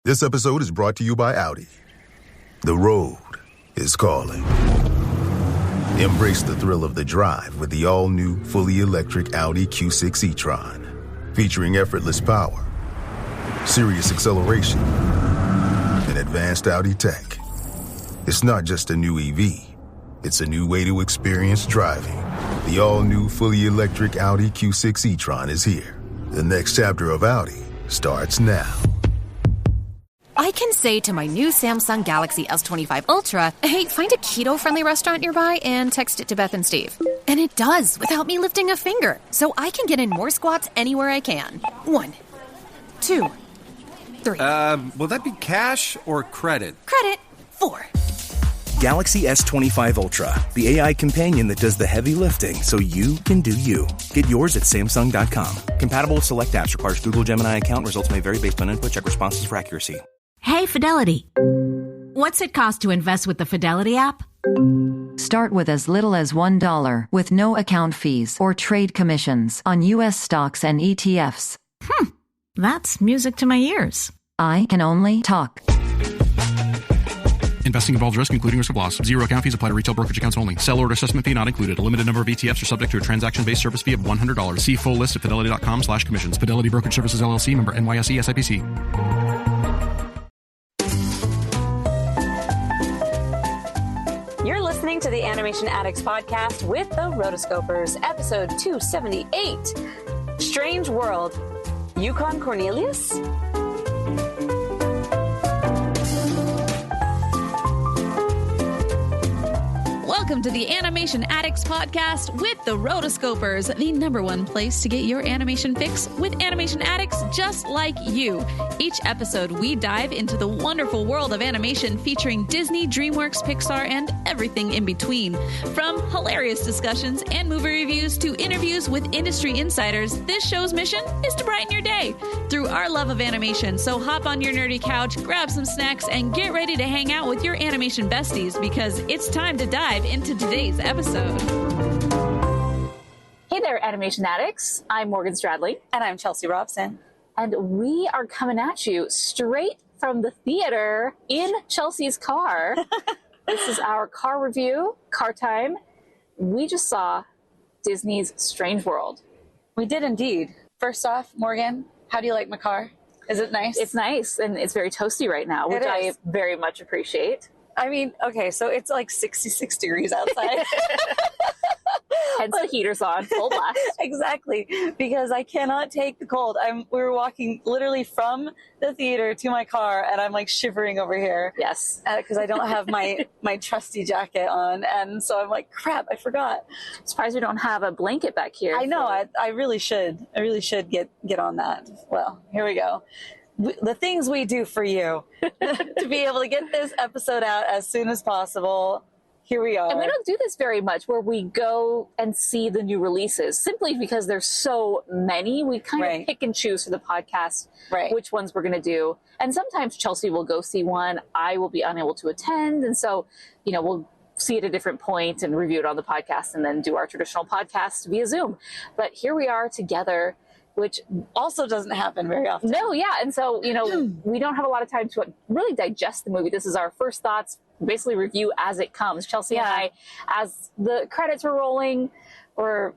This episode is brought to you by Audi. The road is calling. Embrace the thrill of the drive with the all-new, fully electric Audi Q6 e-tron. Featuring effortless power, serious acceleration, and advanced Audi tech. It's not just a new EV. It's a new way to experience driving. The all-new, fully electric Audi Q6 e-tron is here. The next chapter of Audi starts now. I can say to my new Samsung Galaxy S25 Ultra, hey, find a keto-friendly restaurant nearby and text it to Beth and Steve. And it does, without me lifting a finger. So I can get in more squats anywhere I can. 1, 2, 3. Will that be cash or credit? Credit. 4. Galaxy S25 Ultra, the AI companion that does the heavy lifting so you can do you. Get yours at Samsung.com. Compatible with select apps. Requires Google Gemini account. Results may vary based on input. Check responses for accuracy. Hey, Fidelity. What's it cost to invest with the Fidelity app? Start with as little as $1 with no account fees or trade commissions on U.S. stocks and ETFs. That's music to my ears. I can only talk. Investing involves risk, including risk of loss. Zero account fees apply to retail brokerage accounts only. Sell order assessment fee not included. A limited number of ETFs are subject to a transaction-based service fee of $100. See full list at fidelity.com/commissions. Fidelity Brokerage Services, LLC, member NYSE, SIPC. You're listening to the Animation Addicts Podcast with the Rotoscopers, episode 278, Strange World, Yukon Cornelius? Welcome to the Animation Addicts Podcast with the Rotoscopers, the #1 place to get your animation fix with animation addicts just like you. Each episode, we dive into the wonderful world of animation featuring Disney, DreamWorks, Pixar, and everything in between. From hilarious discussions and movie reviews to interviews with industry insiders, this show's mission is to brighten your day through our love of animation. So hop on your nerdy couch, grab some snacks, and get ready to hang out with your animation besties because it's time to dive into today's episode. Hey there, Animation Addicts. I'm Morgan Stradley. And I'm Chelsea Robson. And we are coming at you straight from the theater in Chelsea's car. This is our car review, car time. We just saw Disney's Strange World. We did indeed. First off, Morgan, how do you like my car? Is it nice? It's nice, and it's very toasty right now, which I very much appreciate. I mean, okay, so it's like 66 degrees outside. Hence the heater's on, full blast. Exactly, because I cannot take the cold. We were walking literally from the theater to my car, and I'm like shivering over here. Yes. Because I don't have my trusty jacket on, and so I'm like, crap, I forgot. Surprised we don't have a blanket back here. I know, I really should. I really should get on that. Well, here we go. The things we do for you to be able to get this episode out as soon as possible. Here we are. And we don't do this very much where we go and see the new releases simply because there's so many. We kind of pick and choose for the podcast which ones we're going to do. And sometimes Chelsea will go see one. I will be unable to attend. And so, we'll see it at a different point and review it on the podcast and then do our traditional podcast via Zoom. But here we are together, which also doesn't happen very often. No, yeah. And so, we don't have a lot of time to really digest the movie. This is our first thoughts, basically review as it comes. Chelsea and I, as the credits were rolling, were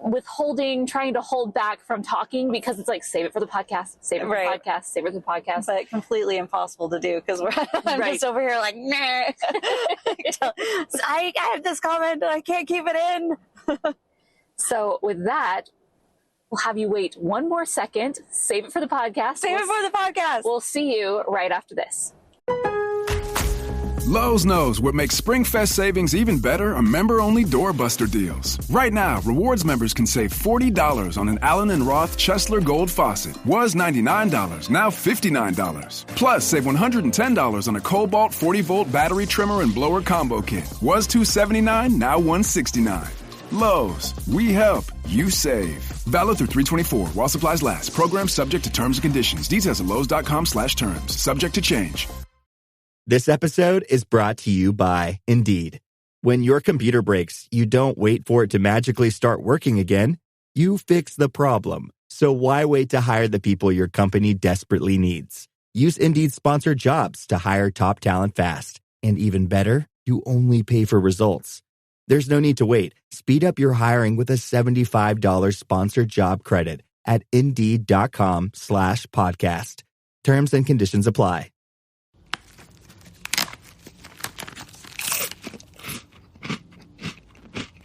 withholding, trying to hold back from talking because it's like, save it for the podcast, save it for the podcast, save it for the podcast. But completely impossible to do because I'm just over here like, nah. I have this comment and I can't keep it in. So with that, we'll have you wait one more second. Save it for the podcast. Save it for the podcast. We'll see you right after this. Lowe's knows what makes SpringFest savings even better are member-only doorbuster deals. Right now, rewards members can save $40 on an Allen & Roth Chesler Gold faucet. Was $99, now $59. Plus, save $110 on a Cobalt 40-volt battery trimmer and blower combo kit. Was $279, now $169. Lowe's, we help, you save. Valid through 3/24 while supplies last. Program subject to terms and conditions. Details at lowes.com/terms. Subject to change. This episode is brought to you by Indeed. When your computer breaks, you don't wait for it to magically start working again. You fix the problem. So why wait to hire the people your company desperately needs? Use Indeed's sponsored jobs to hire top talent fast. And even better, you only pay for results. There's no need to wait. Speed up your hiring with a $75 sponsored job credit at Indeed.com/podcast. Terms and conditions apply.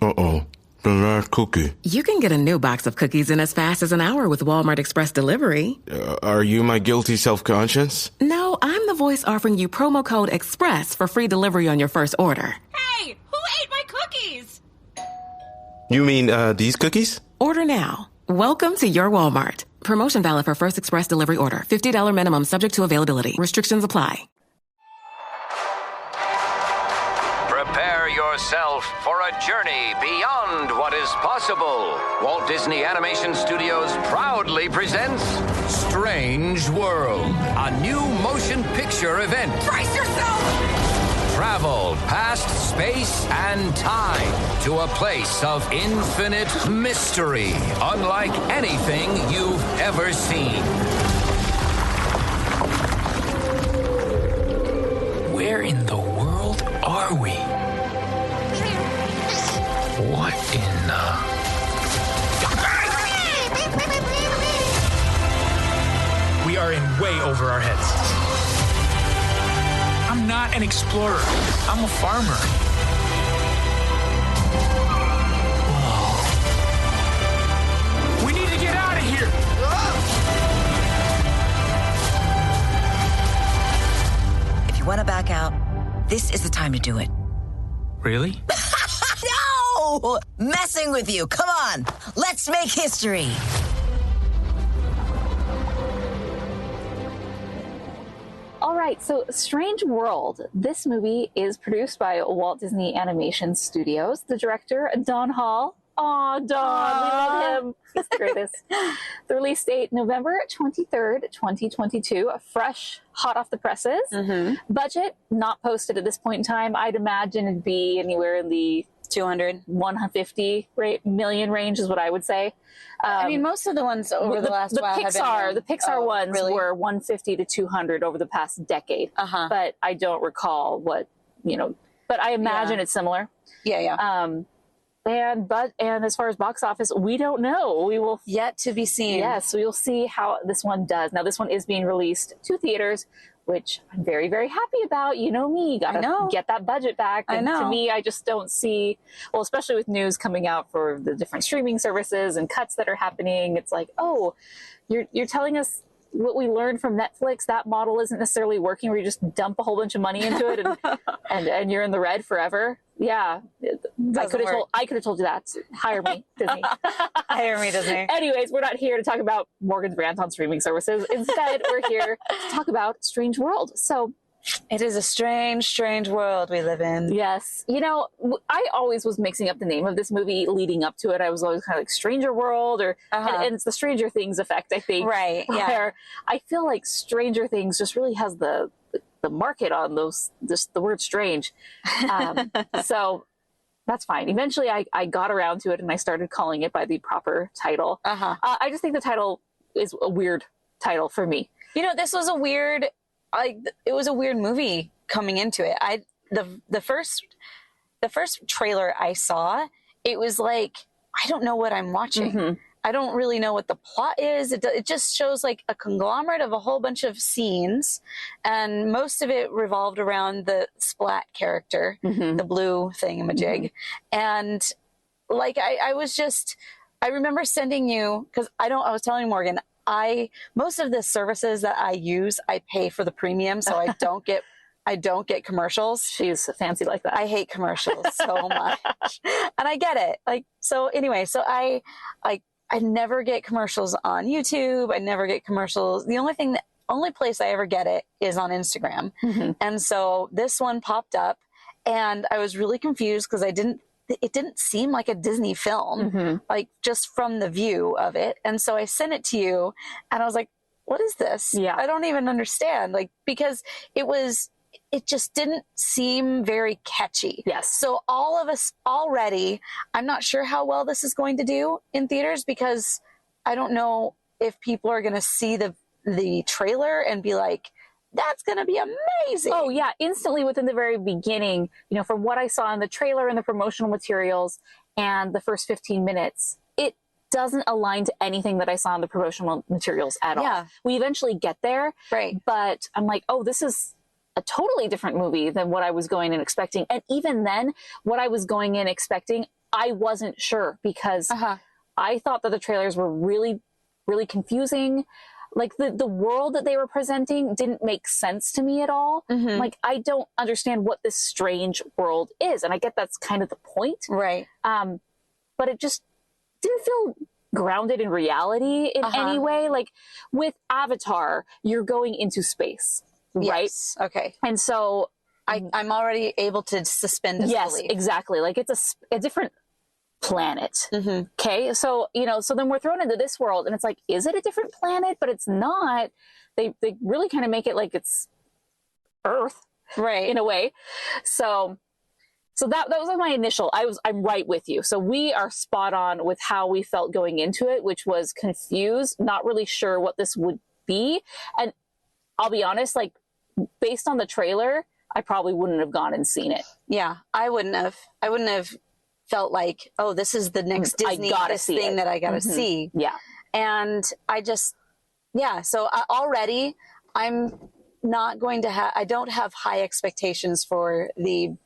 Uh-oh. The last cookie. You can get a new box of cookies in as fast as an hour with Walmart Express Delivery. Are you my guilty self-conscience? No, I'm the voice offering you promo code EXPRESS for free delivery on your first order. Hey, who ate my cookies? You mean, these cookies? Order now. Welcome to your Walmart. Promotion valid for first express delivery order. $50 minimum subject to availability. Restrictions apply. Prepare yourself for a journey beyond what is possible. Walt Disney Animation Studios proudly presents Strange World, a new motion picture event. Brace yourself! Travel past space and time to a place of infinite mystery, unlike anything you've ever seen. Where in the world are we? What in the... We are in way over our heads. I'm not an explorer. I'm a farmer. Whoa. We need to get out of here. If you want to back out, this is the time to do it. Really? No! Messing with you. Come on. Let's make history. All right, so Strange World. This movie is produced by Walt Disney Animation Studios. The director, Don Hall. Aw, Don, we love him. He's the greatest. The release date, November 23rd, 2022. Fresh, hot off the presses. Mm-hmm. Budget, not posted at this point in time. I'd imagine it'd be anywhere in the 150 million range is what I would say. I mean, most of the ones over the last while have been... The Pixar ones were 150 to 200 over the past decade. Uh-huh. But I don't recall what, but I imagine it's similar. Yeah. And as far as box office, we don't know. We will yet to be seen. Yes, we will see how this one does. Now, this one is being released to theaters, which I'm very, very happy about. You know me, gotta get that budget back. And to me, I just don't see, well, especially with news coming out for the different streaming services and cuts that are happening. It's like, oh, you're telling us what we learned from Netflix, that model isn't necessarily working, where you just dump a whole bunch of money into it and you're in the red forever. Yeah. I could have told you that. Hire me, Disney. Hire me, Disney. Anyways, we're not here to talk about Morgan's rant on streaming services. Instead, we're here to talk about Strange World. So it is a strange, strange world we live in. Yes. I always was mixing up the name of this movie leading up to it. I was always kind of like Stranger World and it's the Stranger Things effect, I think. Right. Yeah. Where I feel like Stranger Things just really has the market on the word strange. So that's fine. Eventually I got around to it and I started calling it by the proper title. Uh-huh. I just think the title is a weird title for me. This was a weird movie coming into it. The first trailer I saw, it was like, I don't know what I'm watching. Mm-hmm. I don't really know what the plot is. It just shows like a conglomerate of a whole bunch of scenes, and most of it revolved around the Splat character, the blue thingamajig. Mm-hmm. And like, I remember sending you, because I was telling Morgan, most of the services that I use, I pay for the premium, so I don't get commercials. She's fancy like that. I hate commercials so much. And I get it. I never get commercials on YouTube. I never get commercials. The only place I ever get it is on Instagram. Mm-hmm. And so this one popped up and I was really confused because it didn't seem like a Disney film, like just from the view of it. And so I sent it to you and I was like, what is this? Yeah. I don't even understand. Because it just didn't seem very catchy. Yes. So all of us already, I'm not sure how well this is going to do in theaters, because I don't know if people are going to see the trailer and be like, that's going to be amazing. Oh yeah. Instantly within the very beginning, you know, from what I saw in the trailer and the promotional materials and the first 15 minutes, it doesn't align to anything that I saw in the promotional materials at all. We eventually get there. Right. But I'm like, oh, this is a totally different movie than what I was going in expecting. And even then, what I was going in expecting, I wasn't sure because I thought that the trailers were really, really confusing. Like the world that they were presenting didn't make sense to me at all. Like, I don't understand what this strange world is. And I get that's kind of the point. Right. But it just didn't feel grounded in reality in any way. Like with Avatar, you're going into space, right? Yes. Okay. And so I'm already able to suspend disbelief. Yes, exactly. Like it's a different planet. Okay. So, you know, so then we're thrown into this world and it's like, is it a different planet? But it's not. They really kind of make it like it's Earth, right? In a way. So that was my initial, I'm right with you. So we are spot on with how we felt going into it, which was confused, not really sure what this would be. And I'll be honest, like based on the trailer, I probably wouldn't have gone and seen it. Yeah, I wouldn't have felt like, oh, this is the next Disney thing that I got to see. Yeah. And I just, so already I'm not going to I don't have high expectations for the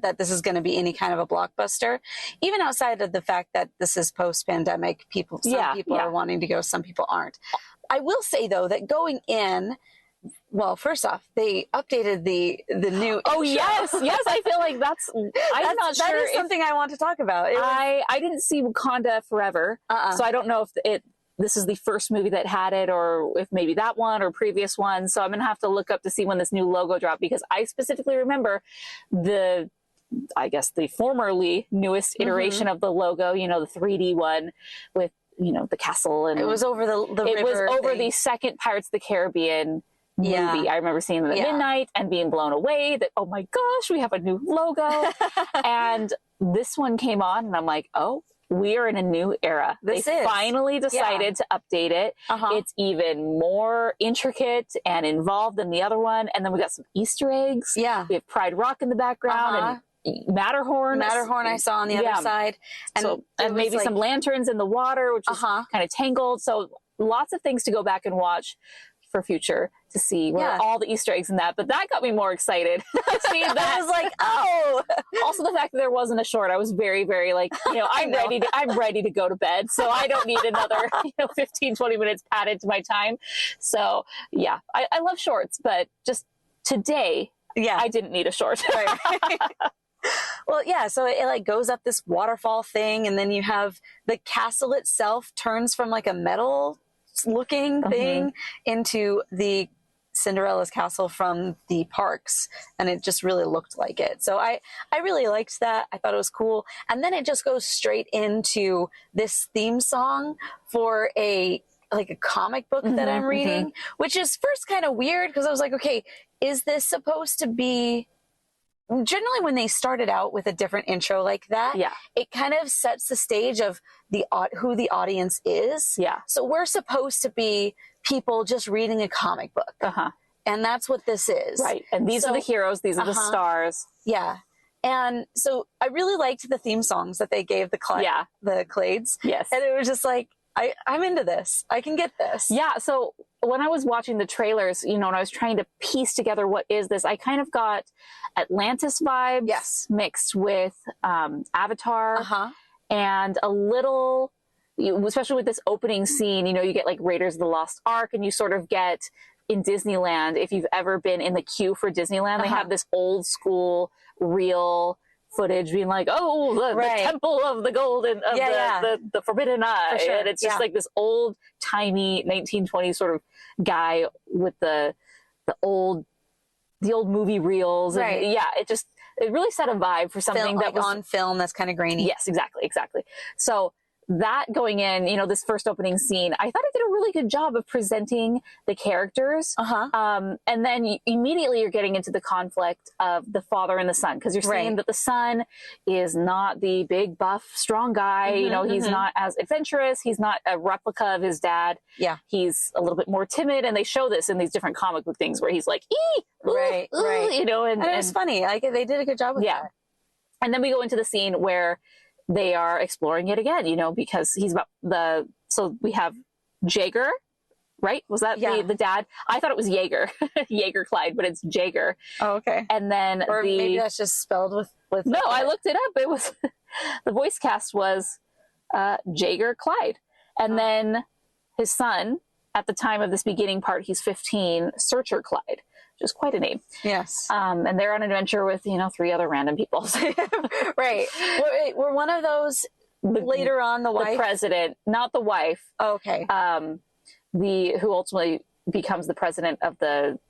that this is going to be any kind of a blockbuster, even outside of the fact that this is post-pandemic. Some people are wanting to go, some people aren't. I will say though that going in, well, first off, they updated the new. Oh yes, I feel like that's. I'm not sure. That is something I want to talk about. I didn't see Wakanda Forever, so I don't know if this is the first movie that had it, or if maybe that one or previous one. So I'm gonna have to look up to see when this new logo dropped, because I specifically remember the formerly newest iteration of the logo. You know, the 3D one with the castle, and it was over the it river was over thing. the second Pirates of the Caribbean movie. I remember seeing them at midnight and being blown away that, oh my gosh, we have a new logo. And this one came on and I'm like, oh, we are in a new era. They finally decided to update it. It's even more intricate and involved than the other one. And then we got some Easter eggs. We have Pride Rock in the background and Matterhorn. I saw on the other side. And maybe some lanterns in the water, which is kind of tangled. So lots of things to go back and watch for future to see where all the Easter eggs in that. But that got me more excited. See that. I was like, oh. Also the fact that there wasn't a short, I was very, very like, I'm ready to go to bed. So I don't need another 15, 20 minutes padded to my time. So yeah, I love shorts, but just today, I didn't need a short. Right. Well, so it like goes up this waterfall thing, and then you have the castle itself turns from like a metal looking thing into the Cinderella's castle from the parks, and it just really looked like it. So I really liked that. I thought it was cool. And then it just goes straight into this theme song for a comic book that I'm reading, which is first kind of weird because I was like, okay, is this supposed to be... Generally, when they started out with a different intro like that, it kind of sets the stage of who the audience is. So we're supposed to be people just reading a comic book. And that's what this is. Right. And these are the heroes. These are the stars. Yeah. And so I really liked the theme songs that they gave the Clades. Yes. And it was just like, I'm into this. I can get this. Yeah. So when I was watching the trailers, and I was trying to piece together what is this, I kind of got Atlantis vibes mixed with Avatar and a little, especially with this opening scene, you get like Raiders of the Lost Ark, and you sort of get in Disneyland, if you've ever been in the queue for Disneyland, they have this old school real footage being like, oh, the temple of the golden, of the forbidden eye. Sure. And it's just like this old timey 1920s sort of guy with the old movie reels. And it really set a vibe for something that was on film that's kind of grainy. Yes, exactly. So that going in, this first opening scene, I thought it did a really good job of presenting the characters. And then immediately you're getting into the conflict of the father and the son, because you're seeing that the son is not the big, buff, strong guy. He's not as adventurous. He's not a replica of his dad. Yeah. He's a little bit more timid. And they show this in these different comic book things where he's like, and it was funny. Like, they did a good job with that. And then we go into the scene where they are exploring it again, because he's about so we have Jaeger, right? Was that the dad? I thought it was Jaeger, Jaeger Clyde, but it's Jaeger. Oh, okay. And then maybe that's just spelled with no, I looked it up. It was, the voice cast was Jaeger Clyde. And then his son, at the time of this beginning part, he's 15, Searcher Clyde. Just quite a name. Yes. And they're on an adventure with, 3 other random people. Right. Were one of those later on the wife? The president, not the wife. Oh, okay. Who ultimately becomes the president of the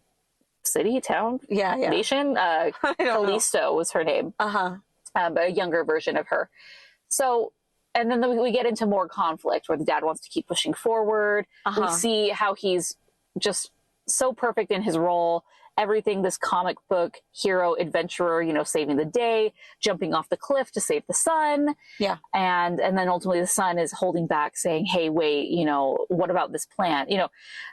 city, town, nation. Callisto was her name. But a younger version of her. So, and then we get into more conflict where the dad wants to keep pushing forward. We see how he's just so perfect in his role. Everything this comic book hero adventurer, saving the day, jumping off the cliff to save the son. Yeah. And then ultimately the son is holding back, saying, hey, wait, what about this plant?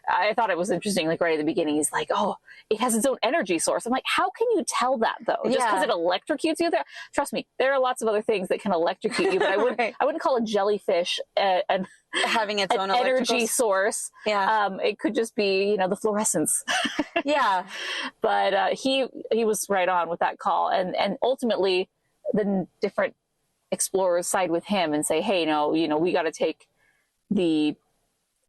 I thought it was interesting, like right at the beginning, he's like, oh, it has its own energy source. I'm like, how can you tell that though? Just because it electrocutes you there? Trust me, there are lots of other things that can electrocute you, but I wouldn't call a jellyfish having its own energy source. Yeah. It could just be, the fluorescence. Yeah. But he was right on with that call. And ultimately the different explorers side with him and say, hey, we got to take the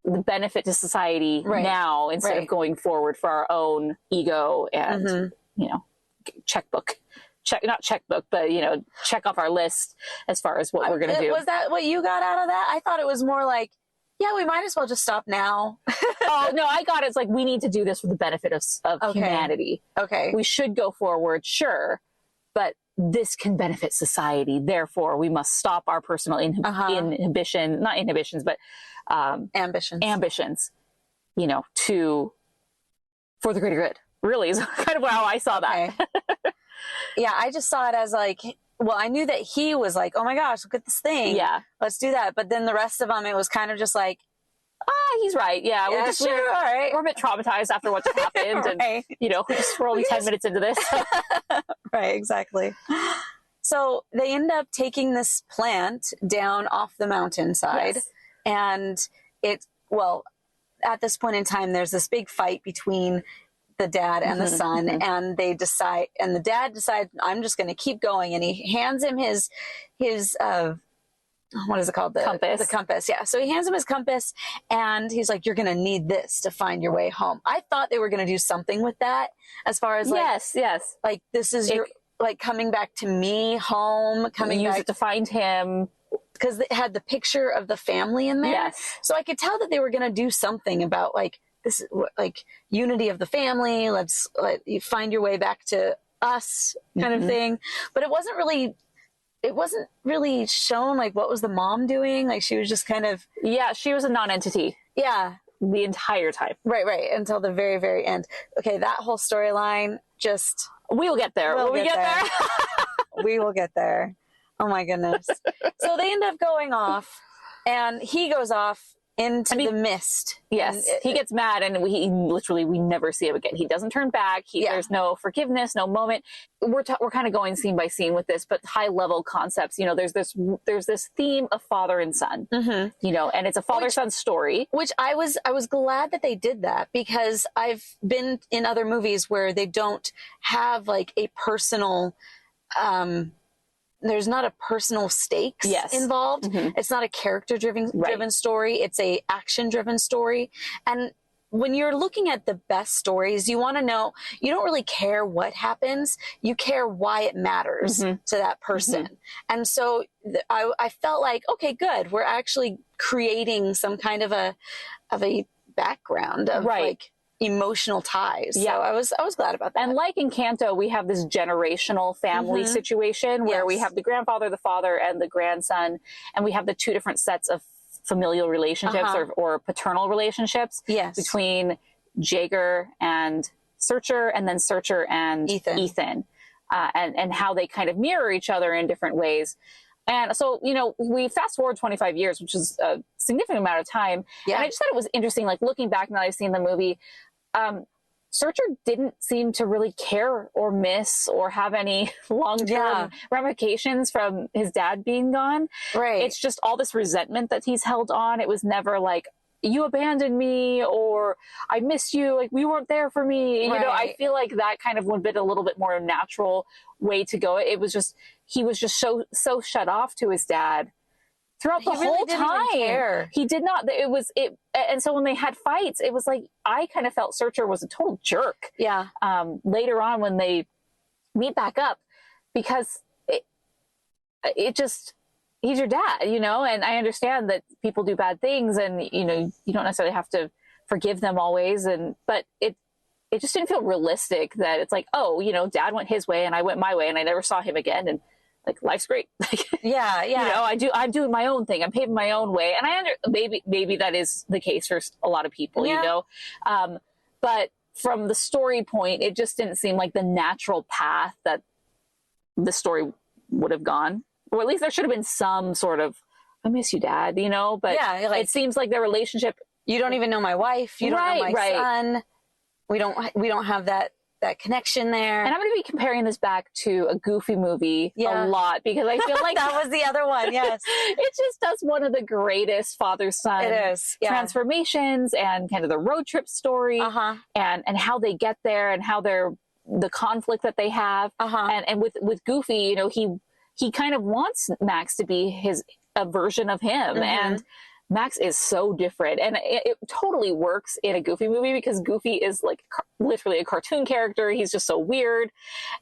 benefit to society now instead of going forward for our own ego and, not checkbook, but, check off our list as far as what we're going to do. Was that what you got out of that? I thought it was more like, yeah, we might as well just stop now. Oh, no, I got it. It's like, we need to do this for the benefit of humanity. Okay. We should go forward, sure, but this can benefit society. Therefore, we must stop our personal inhibition, not inhibitions, but ambitions, for the greater good. Really is kind of how I saw that. Yeah, I just saw it as like, well, I knew that he was like, oh my gosh, look at this thing. Yeah. Let's do that. But then the rest of them, it was kind of just like, he's right. Yeah. We're a bit traumatized after what just happened. And, we're only 10 minutes into this. Right. Exactly. So they end up taking this plant down off the mountainside. Yes. And at this point in time, there's this big fight between the dad and the son, and the dad decides, I'm just going to keep going. And he hands him his what is it called? Compass. The compass. Yeah. So he hands him his compass and he's like, you're going to need this to find your way home. I thought they were going to do something with that as far as yes. Like, this is your, like, coming back to me, home, use it to find him. Because it had the picture of the family in there. Yes. So I could tell that they were going to do something about like, this, like, unity of the family. Let you find your way back to us kind of thing. But it wasn't really shown, like, what was the mom doing? Like, she was just kind of... Yeah, she was a non-entity. Yeah. The entire time. Right. Until the very, very end. Okay, that whole storyline just... We'll get there. Will we get there? We will get there. Oh, my goodness. So they end up going off, and he goes off into the mist. Yes. He gets mad, and we never see him again. He doesn't turn back. There's no forgiveness, no moment. We're kind of going scene by scene with this, but high level concepts. There's this theme of father and son, and it's a father-son story. Which I was glad that they did that, because I've been in other movies where they don't have like a personal, there's not a personal stakes involved. It's not a character driven story. It's a action driven story. And when you're looking at the best stories, you want to know, you don't really care what happens. You care why it matters to that person. And so I felt like, okay, good. We're actually creating some kind of a background of like emotional ties. Yeah. So I was glad about that. And like Encanto, we have this generational family situation where we have the grandfather, the father, and the grandson, and we have the two different sets of familial relationships or paternal relationships between Jaeger and Searcher, and then Searcher and Ethan. And how they kind of mirror each other in different ways. And so, you know, we fast forward 25 years, which is a significant amount of time. And I just thought it was interesting, like looking back now that I've seen the movie, Searcher didn't seem to really care or miss or have any long-term ramifications from his dad being gone. Right. It's just all this resentment that he's held on. It was never like, you abandoned me, or I miss you, like we weren't there for me. You know, I feel like that kind of would have been a little bit more natural way to go. It was just, he was just so shut off to his dad throughout the whole time. He did not, and so when they had fights, it was like, I kind of felt Searcher was a total jerk. Yeah. Later on when they meet back up, because it just, he's your dad, you know, and I understand that people do bad things and, you know, you don't necessarily have to forgive them always. But it just didn't feel realistic that it's like, oh, you know, dad went his way and I went my way and I never saw him again. And like, life's great. Yeah. You know, I'm doing my own thing. I'm paving my own way. And maybe that is the case for a lot of people, you know? But from the story point, it just didn't seem like the natural path that the story would have gone. Or at least there should have been some sort of, I miss you, Dad, you know? But like, it seems like their relationship. You don't even know my wife. You don't know my son. We don't have that connection there. And I'm going to be comparing this back to a Goofy movie a lot, because I feel like that was the other one. Yes. It just does one of the greatest father-son transformations and kind of the road trip story and how they get there and how the conflict that they have. And with Goofy, you know, he kind of wants Max to be a version of him. And Max is so different. And it totally works in a Goofy movie because Goofy is like literally a cartoon character. He's just so weird.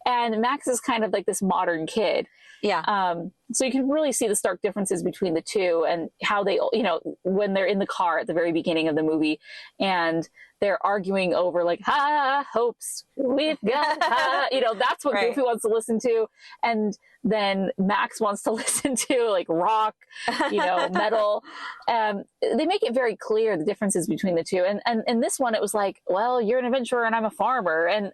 And Max is kind of like this modern kid. Yeah. So you can really see the stark differences between the two and how they, you know, when they're in the car at the very beginning of the movie and they're arguing over like, hopes we've got, you know, that's what Goofy wants to listen to. And then Max wants to listen to like rock, you know, metal. They make it very clear the differences between the two. And in this one, it was like, well, you're an adventurer and I'm a farmer. And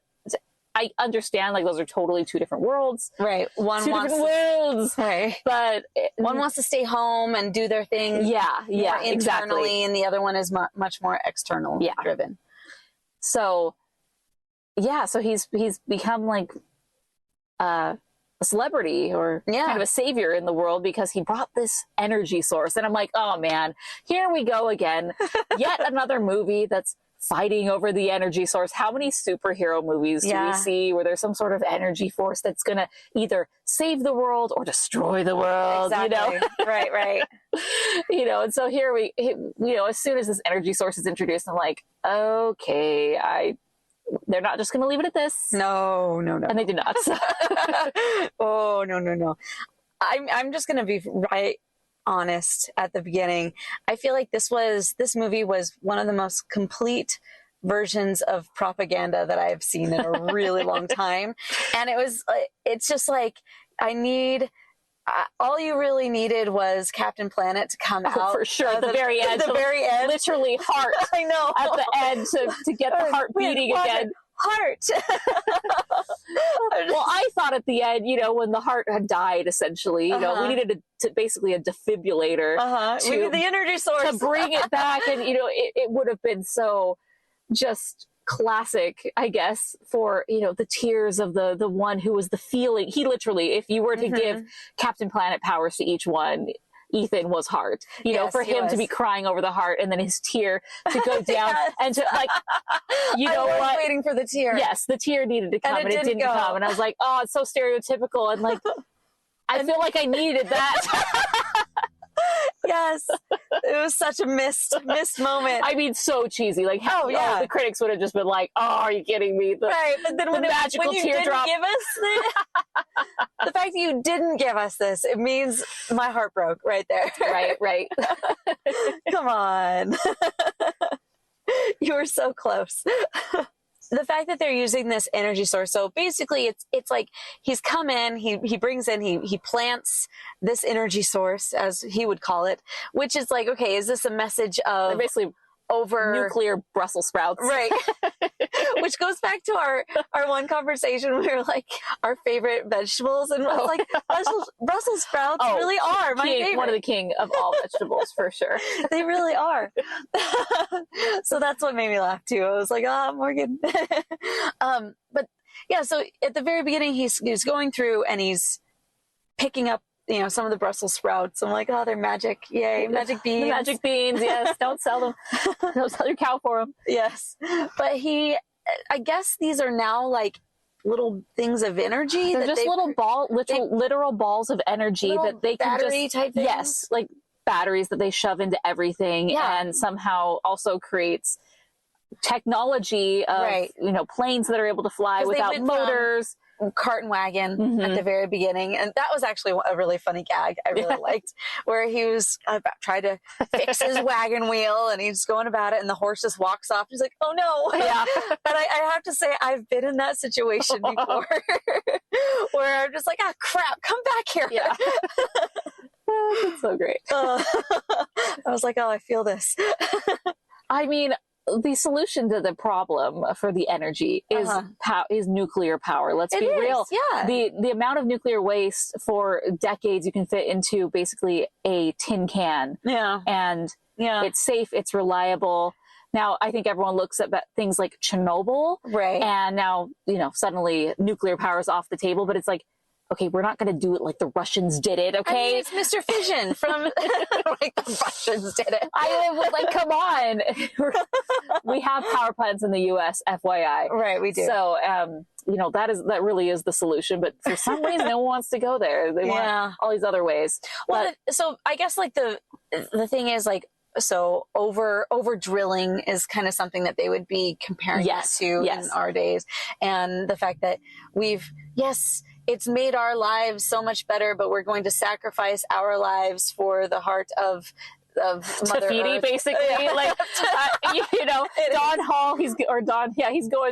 I understand like those are totally two different worlds. Right. One wants different worlds. Right. But one wants to stay home and do their thing. Yeah. Internally, exactly. And the other one is much more external driven. So he's become like a celebrity or kind of a savior in the world because he brought this energy source. And I'm like, oh man, here we go again. Yet another movie that's fighting over the energy source. How many superhero movies do we see where there's some sort of energy force that's going to either save the world or destroy the world, exactly. You know? Right. You know, and so here you know, as soon as this energy source is introduced, I'm like, okay, they're not just going to leave it at this. No. And they did not. So. Oh, no. I'm just going to be right honest at the beginning. I feel like this movie was one of the most complete versions of propaganda that I've seen in a really long time. And it's just like, all you really needed was Captain Planet to come out. For sure. At the very end. Literally heart. I know. At the end to get the heart beating again. Heart. Well, I thought at the end, you know, when the heart had died, essentially, you know, we needed basically a defibrillator we need the energy source to bring it back, and you know, it would have been so just classic, I guess, for you know the tears of the one who was the feeling. He literally, if you were to give Captain Planet powers to each one, Ethan was heart, you know, for him to be crying over the heart and then his tear to go down and to like, you know I was what? waiting for the tear. Yes, the tear needed to come and it didn't come. And I was like, oh, it's so stereotypical. And like, I feel like I needed that. Yes. It was such a missed moment. I mean, so cheesy. Like, the critics would have just been like, oh, are you kidding me? Right. But then when you teardrop. didn't give us the fact that you didn't give us this, it means my heart broke right there. Right. Come on. You were so close. The fact that they're using this energy source. So basically it's like he's come in, he brings in, he plants this energy source, as he would call it, which is like, okay, is this a message of basically over nuclear Brussels sprouts? Right. Which goes back to our one conversation. We were like, our favorite vegetables, and was like, Brussels sprouts really are my favorite. One of the king of all vegetables for sure. They really are. So that's what made me laugh too. I was like, Morgan. But yeah, so at the very beginning, he's going through and he's picking up, some of the Brussels sprouts. I'm like, they're magic. Yay, magic beans. The magic beans, yes. Don't sell them. Don't sell your cow for them. Yes. But I guess these are now like little things of energy. They're just little literal balls of energy that they can battery type things. Yes, like batteries that they shove into everything and somehow also creates technology of, planes that are able to fly without motors. Cart and wagon at the very beginning, and that was actually a really funny gag I really liked, where he was trying to fix his wagon wheel and he's going about it and the horse just walks off. He's like, oh no. Yeah. And I have to say, I've been in that situation before where I'm just like, crap, come back here. Yeah. That's so great. I was like, I feel this. I mean, the solution to the problem for the energy is nuclear power. Let's be real. Yeah. The amount of nuclear waste for decades you can fit into basically a tin can. Yeah. And it's safe, it's reliable. Now, I think everyone looks at things like Chernobyl. Right. And now, suddenly nuclear power is off the table, but it's like, okay, we're not going to do it like the Russians did it, okay? I mean, it's Mr. Fission from like the Russians did it. I was like, come on. We have power plants in the U.S., FYI. Right, we do. So, that really is the solution. But for some reason, no one wants to go there. They want all these other ways. Well, so I guess like the thing is like, so over drilling is kind of something that they would be comparing that to in our days. And the fact that it's made our lives so much better, but we're going to sacrifice our lives for the heart of Mother Tafiti, Earth. basically. Like, Don Hall, he's going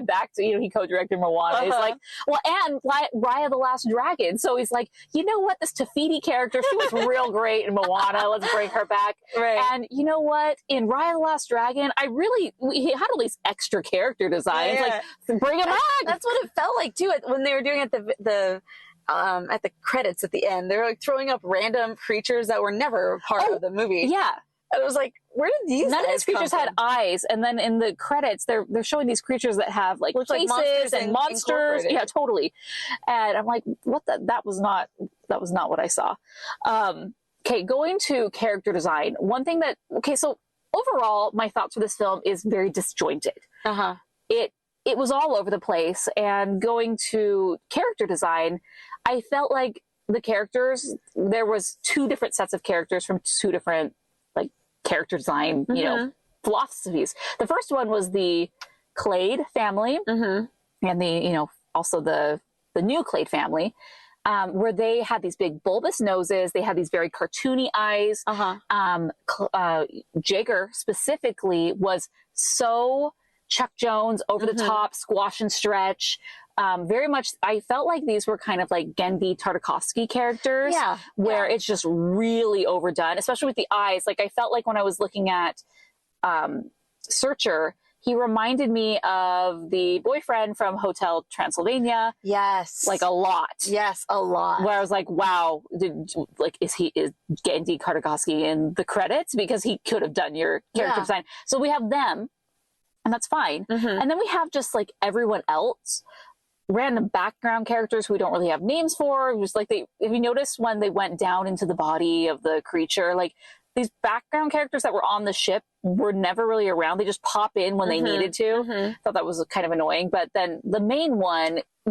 back to, he co-directed Moana. He's like, well, and Raya the Last Dragon. So he's like, you know what? This Tafiti character, she was real great in Moana. Let's bring her back. Right. And you know what? In Raya the Last Dragon, he had all these extra character designs. Yeah. Like, bring him back. That's what it felt like too when they were doing it at the credits at the end. They're like throwing up random creatures that were never part of the movie. Yeah. I was like, where did these None of these creatures had from? eyes, and then in the credits, they're showing these creatures that have like Looks faces like and monsters. Yeah, totally. And I'm like, what? That was not what I saw. Okay, going to character design. One thing so overall, my thoughts for this film is very disjointed. It was all over the place, and going to character design, I felt like the characters, there was two different sets of characters from two different character design, philosophies. The first one was the Clade family, and also the new Clade family, where they had these big bulbous noses. They had these very cartoony eyes. Jagger specifically was so Chuck Jones, over the top, squash and stretch. Very much, I felt like these were kind of like Gendy Tartakovsky characters, where it's just really overdone, especially with the eyes. Like, I felt like when I was looking at Searcher, he reminded me of the boyfriend from Hotel Transylvania. Yes. Like, a lot. Yes, a lot. Where I was like, wow, is Gendy Tartakovsky in the credits? Because he could have done your character design. So we have them, and that's fine. And then we have just like everyone else, random background characters who we don't really have names for. Just like if you notice when they went down into the body of the creature, like these background characters that were on the ship were never really around. They just pop in when they needed to. Thought that was kind of annoying. But then the main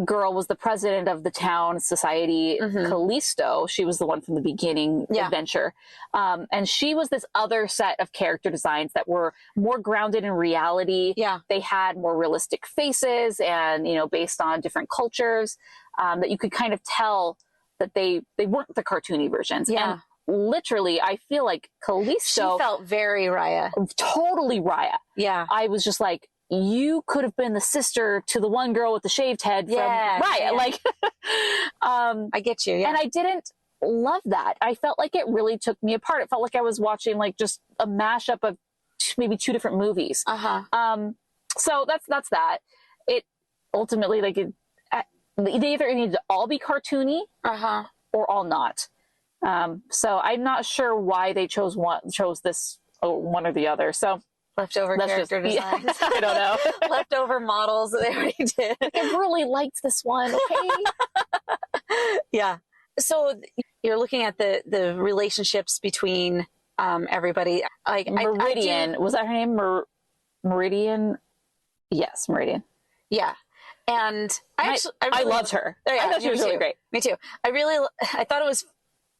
girl was the president of the town society, Callisto. She was the one from the beginning adventure. And she was this other set of character designs that were more grounded in reality. Yeah. They had more realistic faces and, based on different cultures, that you could kind of tell that they weren't the cartoony versions. Yeah. And literally, I feel like Callisto. She felt very Raya. Totally Raya. Yeah. I was just like, you could have been the sister to the one girl with the shaved head from Raya. Yeah. Like, I get you. Yeah. And I didn't love that. I felt like it really took me apart. It felt like I was watching like just a mashup of maybe two different movies. So that's that. It ultimately, like, they either need to all be cartoony or all not. So I'm not sure why they chose this one or the other. So leftover character designs. I don't know. Leftover models that they already did. I really liked this one. Okay. Yeah. So you're looking at the relationships between everybody. Like Meridian, was that her name? Meridian. Yes, Meridian. Yeah. And I loved her. Yeah, I thought she was really great. Me too. I thought it was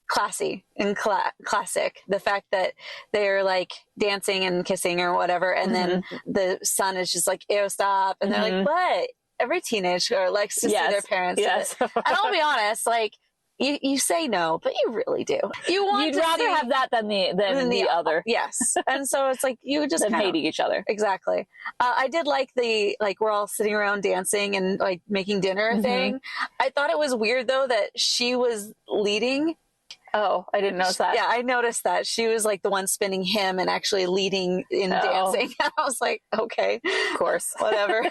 classy and classic. The fact that they're like dancing and kissing or whatever, and then the son is just like, ew, stop. And they're like, what? Every teenage girl likes to see their parents. Yes. And I'll be honest, like, you say no, but you really do. You'd rather have that than the other. Yes. And so it's like, you just than hating each other. Exactly. I did like we're all sitting around dancing and like making dinner thing. I thought it was weird though that she was leading. Oh, I didn't notice that. Yeah, I noticed that. She was like the one spinning him and actually leading in dancing. I was like, okay. Of course. Whatever.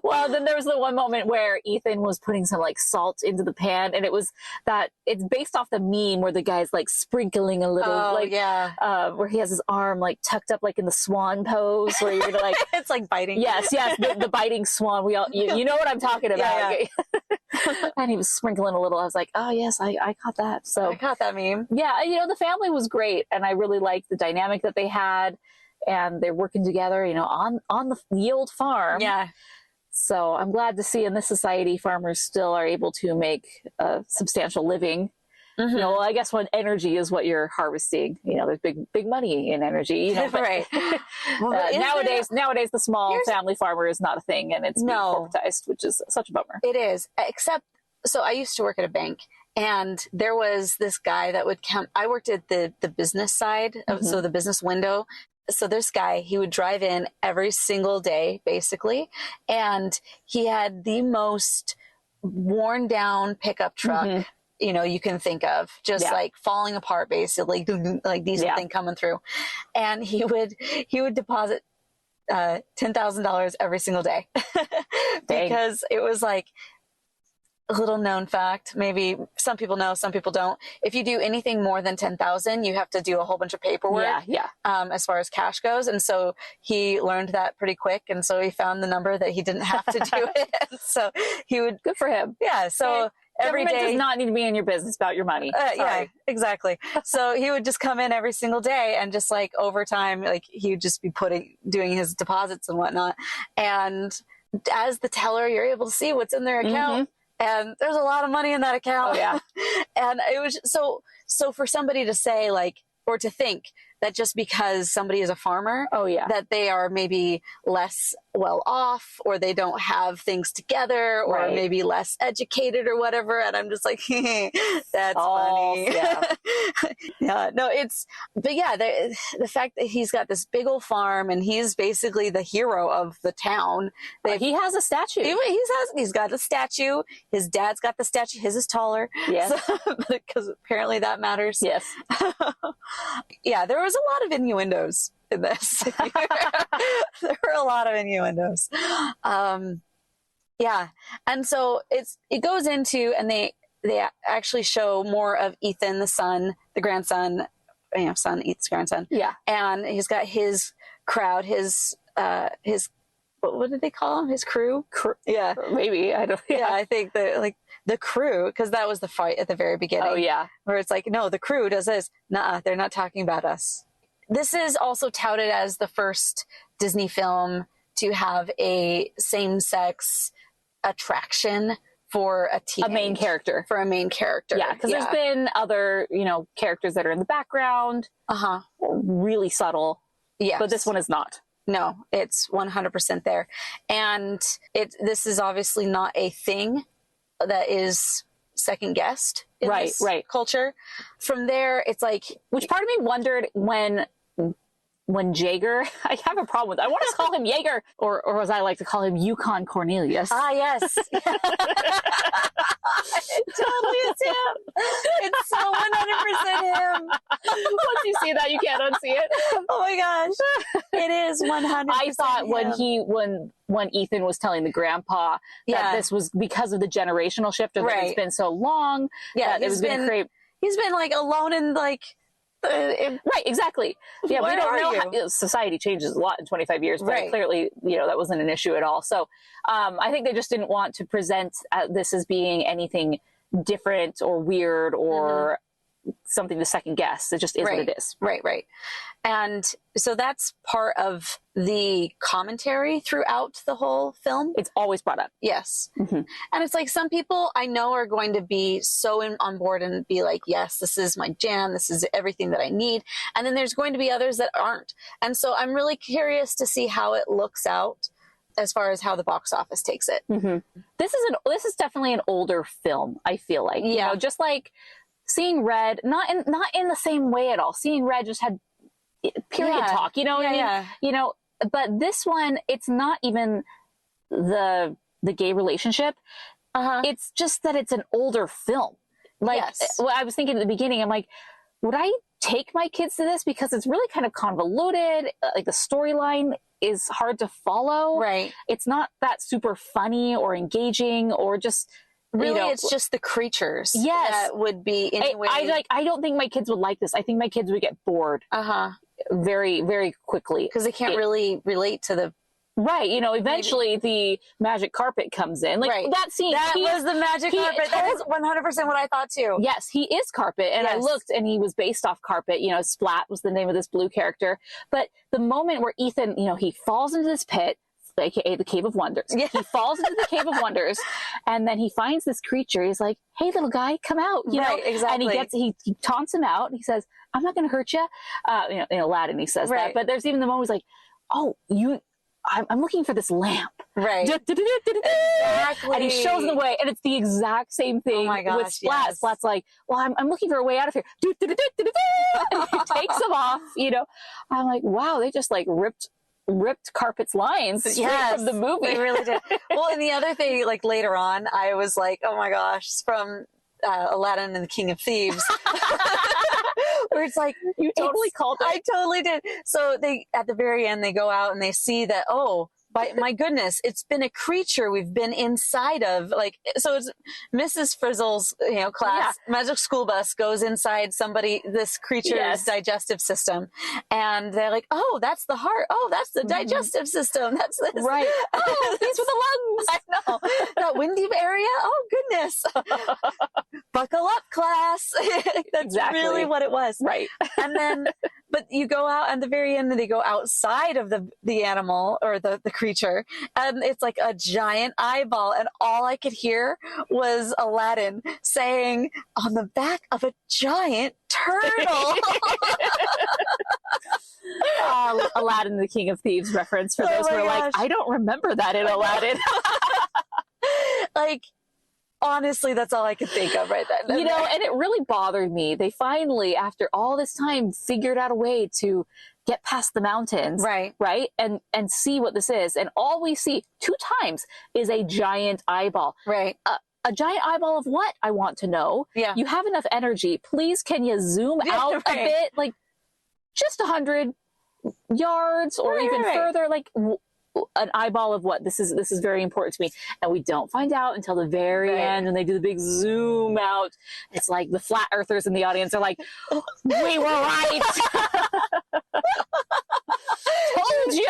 Well, then there was the one moment where Ethan was putting some like salt into the pan, and it's based off the meme where the guy's like sprinkling a little, where he has his arm like tucked up like in the swan pose where you're like, it's like biting. Yes, the biting swan. We all, you know what I'm talking about. Yeah. And he was sprinkling a little. I was like, oh yes, I caught that. So I caught that meme. Yeah, the family was great, and I really liked the dynamic that they had, and they're working together, on the old farm. Yeah. So I'm glad to see in this society, farmers still are able to make a substantial living. Well, I guess when energy is what you're harvesting, there's big money in energy. Right. Nowadays, the small family farmer is not a thing, and it's being corporatized, which is such a bummer. It is. Except, so I used to work at a bank, and there was this guy that would come. I worked at the business side, so the business window. So this guy, he would drive in every single day, basically, and he had the most worn down pickup truck you can think of, just like falling apart, basically, like diesel thing coming through. And he would deposit $10,000 every single day because it was like a little known fact. Maybe some people know, some people don't. If you do anything more than 10,000, you have to do a whole bunch of paperwork. As far as cash goes. And so he learned that pretty quick. And so he found the number that he didn't have to do it. So he would. Good for him. Yeah. So every day does not need to be in your business about your money. Yeah, exactly. So he would just come in every single day, and just like over time, like he would just be doing his deposits and whatnot. And as the teller, you're able to see what's in their account. And there's a lot of money in that account. Oh, yeah. And it was so for somebody to say or to think that just because somebody is a farmer, that they are maybe less well off, or they don't have things together, or maybe less educated or whatever. And I'm just like, that's funny. Yeah. No, the fact that he's got this big old farm and he's basically the hero of the town. He has a statue. He's got a statue. His dad's got the statue. His is taller. Yes. Because apparently that matters. Yes. Yeah, there was a lot of innuendos in this. There were a lot of innuendos. Yeah. And so it goes into, and they actually show more of Ethan, the son, the grandson, son, Ethan's grandson. Yeah. And he's got his crowd, his what did they call him? His crew? Yeah. Maybe. I don't know. Yeah, I think the crew, because that was the fight at the very beginning. Oh, yeah. Where it's like, no, the crew does this. Nuh-uh, they're not talking about us. This is also touted as the first Disney film to have a same-sex attraction for a main character. For a main character. Yeah, because there's been other, characters that are in the background. Really subtle. Yeah. But this one is not. No, it's 100% there. And this is obviously not a thing that is second guessed in this culture. From there, it's like, which part of me wondered when Jaeger, I have a problem with it. I want to call him Jaeger, or as I like to call him, Yukon Cornelius. Ah, yes. It totally is him. It's so 100% him. Once you see that, you can't unsee it. Oh my gosh. It is 100% I thought him. when Ethan was telling the grandpa that this was because of the generational shift, or that it's been so long, that it was going to create... He's been like alone in like... right, exactly. Yeah, we don't know how society changes a lot in 25 years, but clearly, that wasn't an issue at all. So I think they just didn't want to present this as being anything different or weird or something to second guess. It just is what it is. Right. And so that's part of the commentary throughout the whole film. It's always brought up. Yes. And it's like, some people I know are going to be so on board and be like, yes, this is my jam. This is everything that I need. And then there's going to be others that aren't. And so I'm really curious to see how it looks out as far as how the box office takes it. This is definitely an older film, I feel like. Yeah. Just like Seeing Red, not in the same way at all. Seeing Red just had period talk, you know what I mean? But this one, it's not even the gay relationship. It's just that it's an older film. Like, well, I was thinking at the beginning, I'm like, would I take my kids to this? Because it's really kind of convoluted. Like, the storyline is hard to follow. Right. It's not that super funny or engaging or just... Really, it's just the creatures that would be anyway. I don't think my kids would like this. I think my kids would get bored very, very quickly. Because they can't really relate to the... Right. Eventually the magic carpet comes in. Like that scene. That was the magic carpet. That is 100% what I thought too. Yes, he is Carpet. And I looked and he was based off Carpet. Splat was the name of this blue character. But the moment where Ethan, he falls into this pit, aka the Cave of Wonders. Yeah. He falls into the Cave of Wonders, and then he finds this creature. He's like, "Hey, little guy, come out!" Exactly. And he taunts him out. He says, "I'm not going to hurt you." In Aladdin, he says that. But there's even the moment he's like, "Oh, I'm looking for this lamp." Right. Exactly. And he shows the way, and it's the exact same thing with Splat. Yes. Splat's like, "Well, I'm looking for a way out of here." And he takes him off. I'm like, wow, they just like ripped Carpet's lines straight from the movie. They really did. Well, and the other thing, like later on, I was like, oh my gosh, it's from Aladdin and the King of Thieves. Where it's like, you totally called it. I totally did. So they, at the very end, they go out and they see that, my goodness, it's been a creature we've been inside of. Like, so it's Mrs. Frizzle's, class, magic school bus goes inside this creature's digestive system. And they're like, oh, that's the heart. Oh, that's the digestive system. That's this. Right. Oh, these were the lungs. I know. That windy area. Oh, goodness. Buckle up, class. That's really what it was. Right. And then, but you go out at the very end, and they go outside of the animal or the creature, and it's like a giant eyeball, and all I could hear was Aladdin saying, "On the back of a giant turtle." Aladdin, the King of Thieves reference for those who are like, I don't remember that in Aladdin. Like, honestly, that's all I could think of right then. And it really bothered me. They finally, after all this time, figured out a way to get past the mountains. Right. And see what this is. And all we see 2 times is a giant eyeball. Right. A giant eyeball of what? I want to know. Yeah. You have enough energy. Please, can you zoom out a bit? Like, just 100 yards or even further? Like, an eyeball of what? This is very important to me. And we don't find out until the very end, and they do the big zoom out. It's like the flat earthers in the audience are like, we were right. Told you.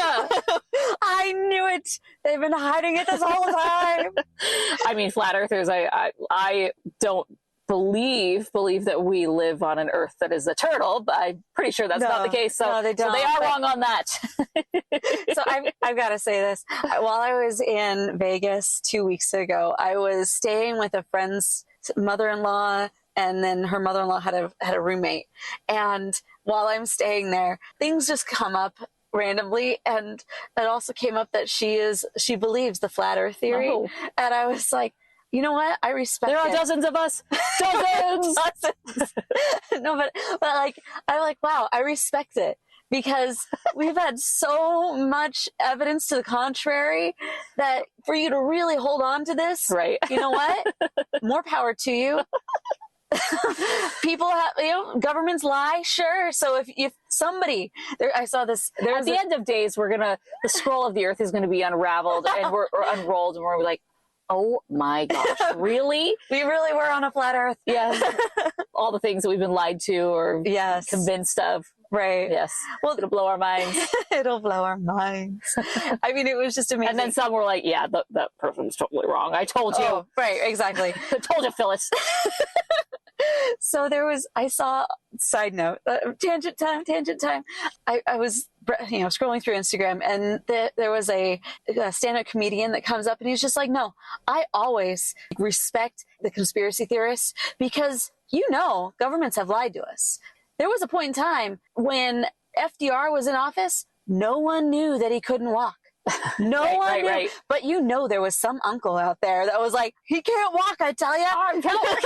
I knew it. They've been hiding it this whole time. I mean, flat earthers, I don't believe that we live on an earth that is a turtle, but I'm pretty sure that's not the case. So, they don't. So they are wrong on that. So I've got to say this. While I was in Vegas 2 weeks ago, I was staying with a friend's mother-in-law, and then her mother-in-law had a roommate. And while I'm staying there, things just come up randomly, and it also came up that she believes the flat earth theory. And I was like, you know what? I respect There are it. dozens of us. Dozens! No, but like, I'm like, wow, I respect it. Because we've had so much evidence to the contrary that for you to really hold on to this, right? You know what? More power to you. People have, governments lie, sure. So if somebody there, I saw this. At the end of days, the scroll of the earth is gonna be unraveled and we're unrolled, and we're like, oh my gosh, really? We really were on a flat earth. Yes. All the things that we've been lied to or convinced of. Right. Yes. Well, it'll blow our minds. It'll blow our minds. I mean, it was just amazing. And then some were like, yeah, that person's totally wrong. I told you. Oh, right. Exactly. I told you, Phyllis. So I saw, side note, tangent time. I was, scrolling through Instagram, and there was a stand-up comedian that comes up, and he's just like, no, I always respect the conspiracy theorists because, governments have lied to us. There was a point in time when FDR was in office, no one knew that he couldn't walk. No one knew. Right. But there was some uncle out there that was like, he can't walk, I tell you. I'm telling you.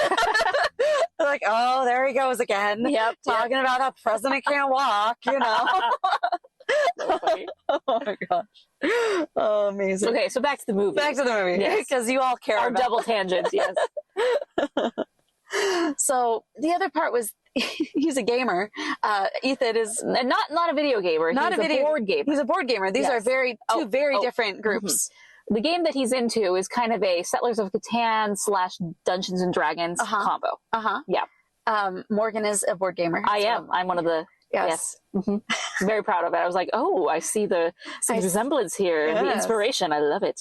Like, oh, there he goes again. Yep. Talking about how president can't walk, Oh my gosh. Oh, amazing. Okay, so back to the movie. Because you all care our about double tangents, yes. So the other part was he's a gamer. Ethan is not a video gamer. He's a board gamer. He's a board gamer. These are two very different groups. Mm-hmm. The game that he's into is kind of a Settlers of Catan / Dungeons and Dragons combo. Yeah. Morgan is a board gamer. I am. I'm one of the. Yes. Mm-hmm. I'm very proud of it. I was like, oh, I see the resemblance here. Yes. The inspiration. I love it.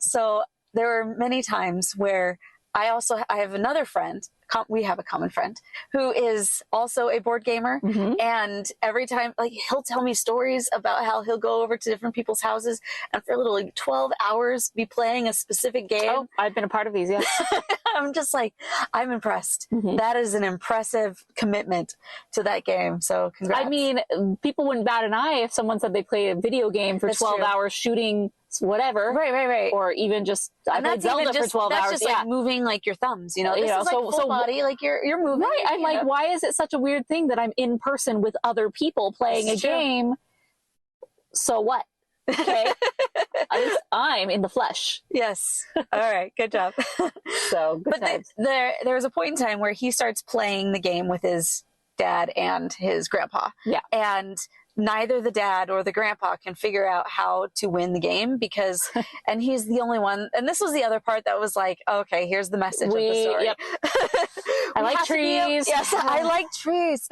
So there were many times where I have another friend. We have a common friend who is also a board gamer. Mm-hmm. And every time, he'll tell me stories about how he'll go over to different people's houses and for literally 12 hours be playing a specific game. Oh, I've been a part of these, yes. I'm just like, I'm impressed. Mm-hmm. That is an impressive commitment to that game. So congrats. I mean, people wouldn't bat an eye if someone said they play a video game for 12 hours shooting whatever. Right. Or even just, I played Zelda for 12 hours. That's just moving your thumbs, This is full body, you're moving. Right. I'm like, why is it such a weird thing that I'm in person with other people playing a game? So what? Okay. At least I'm in the flesh. Yes. All right. Good job. So good times. There was a point in time where he starts playing the game with his dad and his grandpa. Yeah. And neither the dad or the grandpa can figure out how to win the game because, and he's the only one. And this was the other part that was like, okay, here's the message of the story. Yep. I like trees. Yes, I like trees.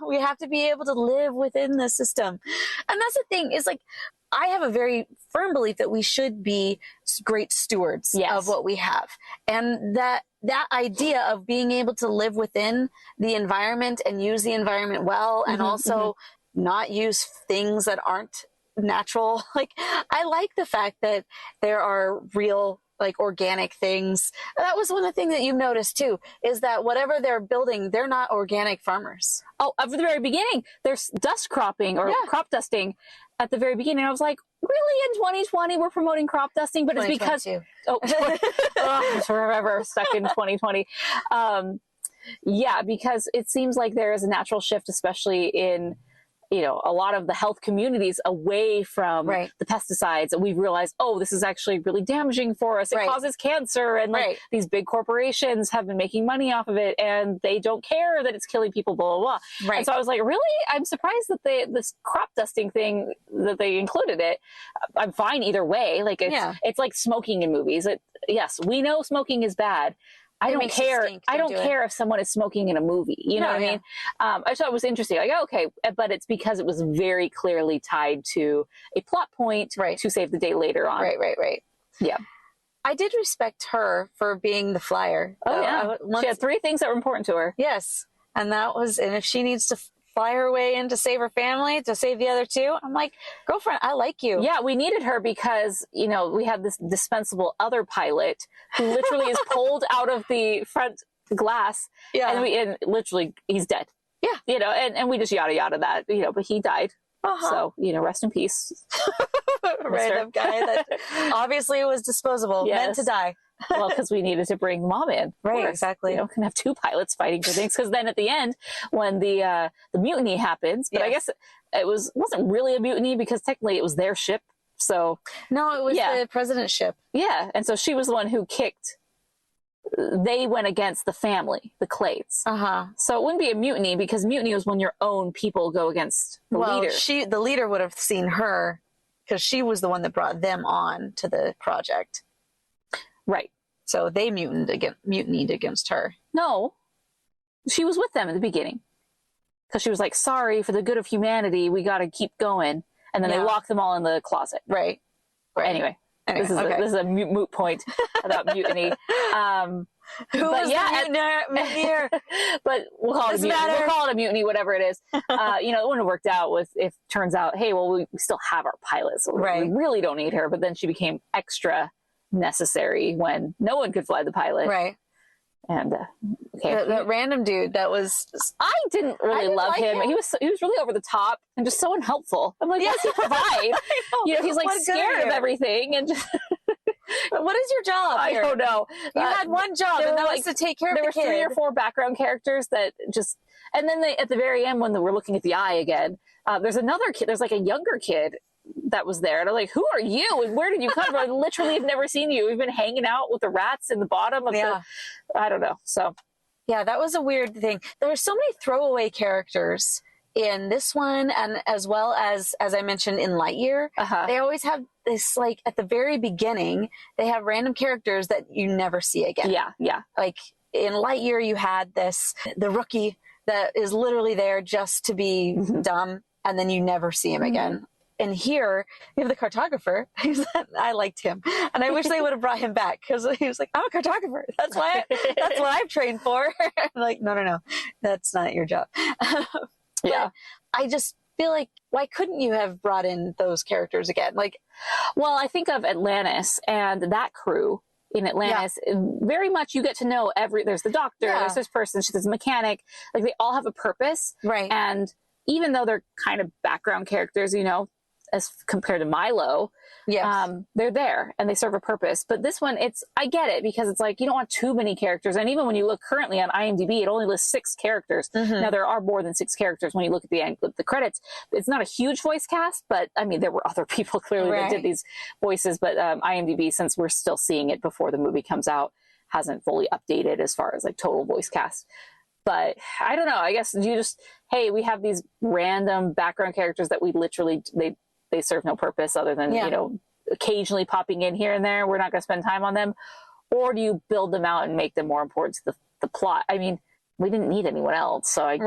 We have to be able to live within the system. And that's the thing is I have a very firm belief that we should be great stewards of what we have. And that idea of being able to live within the environment and use the environment well, and also not use things that aren't natural. I like the fact that there are real, organic things. That was one of the things that you've noticed too, is that whatever they're building, they're not organic farmers. Oh, at the very beginning, there's dust cropping or crop dusting at the very beginning. I was like, really, in 2020 we're promoting crop dusting? But it's because forever stuck in 2020. Because it seems like there is a natural shift, especially in a lot of the health communities away from the pesticides. And we've realized, this is actually really damaging for us. It causes cancer. And these big corporations have been making money off of it and they don't care that it's killing people, blah, blah, blah. Right. And so I was like, really? I'm surprised that this crop dusting thing, that they included it. I'm fine either way. It's like smoking in movies. Yes, we know smoking is bad. I don't care. I don't care if someone is smoking in a movie. You know what I mean? I thought it was interesting. Okay, but it's because it was very clearly tied to a plot point to save the day later on. Right. Yeah. I did respect her for being the flyer. Oh, yeah. She had 3 things that were important to her. Yes. And if she needs to fly her way in to save her family, to save the other 2, I'm like, girlfriend, I like you. Yeah, we needed her because, we had this dispensable other pilot who literally is pulled out of the front glass. Yeah. And literally he's dead. Yeah. And we just yada that, but he died. So, rest in peace. Random guy that obviously was disposable, meant to die. Well, because we needed to bring Mom in. Right, exactly. Can have two pilots fighting for things. Because then at the end, when the mutiny happens, but I guess it wasn't really a mutiny because technically it was their ship. So no, it was the president's ship. Yeah, and so she was the one who kicked. They went against the family, the Clades. So it wouldn't be a mutiny because mutiny was when your own people go against the leader. The leader would have seen her because she was the one that brought them on to the project. Right. So they mutinied against her. No, she was with them at the begining because she was like, sorry, for the good of humanity, we got to keep going. And then they locked them all in the closet. Right. Anyway, this is a moot point about mutiny. Who was the mutineer? But we'll call it a mutiny. We'll call it a mutiny, whatever it is. It wouldn't have worked out if it turns out, hey, well, we still have our pilot, so we really don't need her. But then she became extra necessary when no one could fly the pilot. Right. And that random dude that was, I didn't love him. He was really over the top and just so unhelpful. I'm like, what does he provide? He's like scared of everything and just. What is your job here? I don't know. You had one job, and that was to take care of the kid. There were 3 or 4 background characters that just, and then at the very end when we're looking at the eye again, there's another kid. There's like a younger kid that was there, and I'm like, who are you and where did you come from? I literally have never seen you. We've been hanging out with the rats in the bottom of the, I don't know. So yeah, that was a weird thing. There were so many throwaway characters in this one, and as well as I mentioned in Lightyear, they always have this, like at the very beginning, they have random characters that you never see again. Yeah. Like in Lightyear, you had the rookie that is literally there just to be dumb, and then you never see him again. And here you have the cartographer. I liked him, and I wish they would have brought him back because he was like, "I'm a cartographer. That's what I've trained for." I'm like, no, that's not your job. Yeah, I just feel like, why couldn't you have brought in those characters again? Like, well, I think of Atlantis and that crew in Atlantis. Very much you get to know there's the doctor, there's this person, there's a mechanic. Like they all have a purpose, right? And even though they're kind of background characters, as compared to Milo, they're there and they serve a purpose. But this one, I get it because it's like you don't want too many characters. And even when you look currently on IMDb, it only lists 6 characters. Now there are more than 6 characters when you look at the credits. It's not a huge voice cast, but I mean there were other people clearly that did these voices. But IMDb, since we're still seeing it before the movie comes out, hasn't fully updated as far as like total voice cast. But I don't know. I guess we have these random background characters that we literally they serve no purpose other than occasionally popping in here and there. We're not going to spend time on them. Or do you build them out and make them more important to the plot? I mean, we didn't need anyone else, so I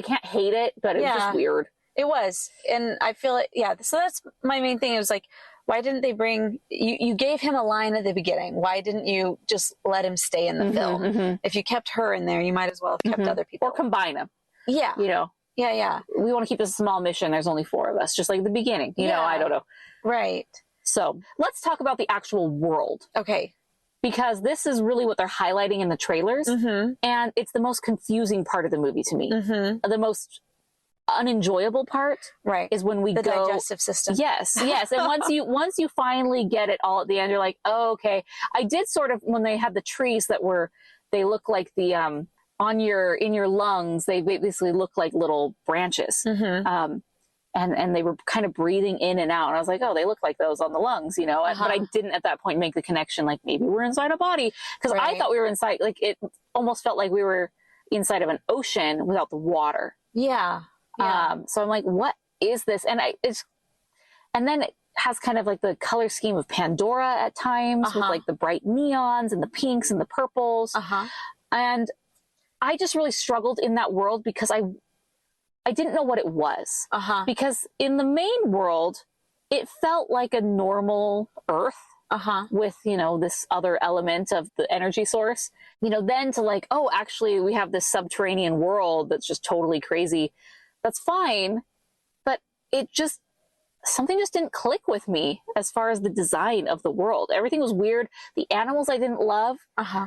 can't hate it, but it was just weird. It was, and I feel it. Yeah, so that's my main thing. It was like, why didn't they bring you gave him a line at the beginning? Why didn't you just let him stay in the film? If you kept her in there, you might as well have kept other people or combine them. Yeah, Yeah. We want to keep this a small mission. There's only 4 of us, just like the beginning. I don't know. Right. So let's talk about the actual world. Okay. Because this is really what they're highlighting in the trailers. And it's the most confusing part of the movie to me. The most unenjoyable part is when we go... The digestive system. Yes. And once you finally get it all at the end, you're like, oh, okay. I did sort of, when they had the trees they look like the... in your lungs, they basically look like little branches. And they were kind of breathing in and out. And I was like, oh, they look like those on the lungs, But I didn't at that point make the connection, like maybe we're inside a body. Because I thought we were inside, like it almost felt like we were inside of an ocean without the water. Yeah. So I'm like, what is this? And then it has kind of like the color scheme of Pandora at times with like the bright neons and the pinks and the purples. And I just really struggled in that world because I didn't know what it was. Because in the main world, it felt like a normal Earth with, this other element of the energy source. Then to like, oh, actually, we have this subterranean world that's just totally crazy. That's fine. But it just something just didn't click with me as far as the design of the world. Everything was weird. The animals I didn't love.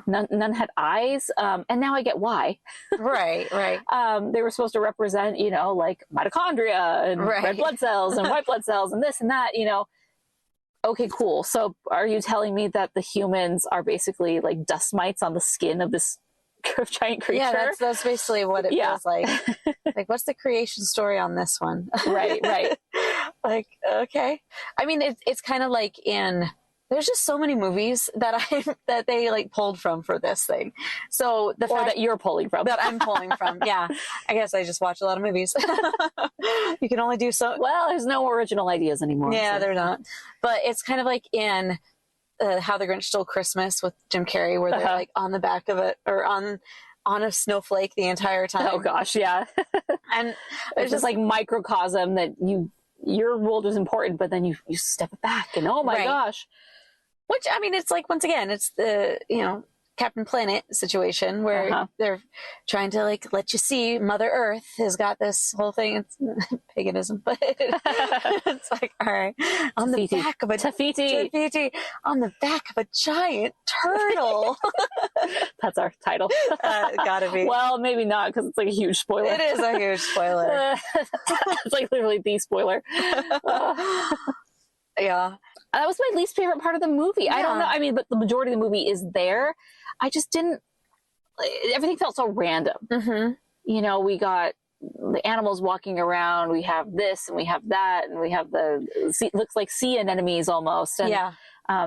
None had eyes. And now I get why. Right. They were supposed to represent, like mitochondria and red blood cells and white blood cells and this and that, Okay, cool. So are you telling me that the humans are basically like dust mites on the skin of this giant creature? Yeah, that's basically what it feels like. Like, what's the creation story on this one? Right. Like, okay. I mean, it's kind of like there's just so many movies that they like pulled from for this thing. So the fact that you're pulling from. That I'm pulling from. Yeah. I guess I just watch a lot of movies. You can only do so. Well, there's no original ideas anymore. Yeah, so. they're not. But it's kind of like in How the Grinch Stole Christmas with Jim Carrey, where they're like on the back of it or on a snowflake the entire time. Oh gosh, yeah. And it's just like microcosm that your world is important, but then you step back and oh my gosh. Which, I mean, it's like, once again, it's the, Captain Planet situation where they're trying to like let you see Mother Earth has got this whole thing. It's paganism, but it's like, all right, on the back of a Tafiti, on the back of a giant turtle. That's our title. Gotta be. Well, maybe not, because it's like a huge spoiler. It is a huge spoiler. It's like literally the spoiler. Yeah. That was my least favorite part of the movie. Yeah. I don't know. I mean, but the majority of the movie is there. I just didn't. Everything felt so random. Mm-hmm. We got the animals walking around. We have this and we have that, and we have looks like sea anemones almost. And,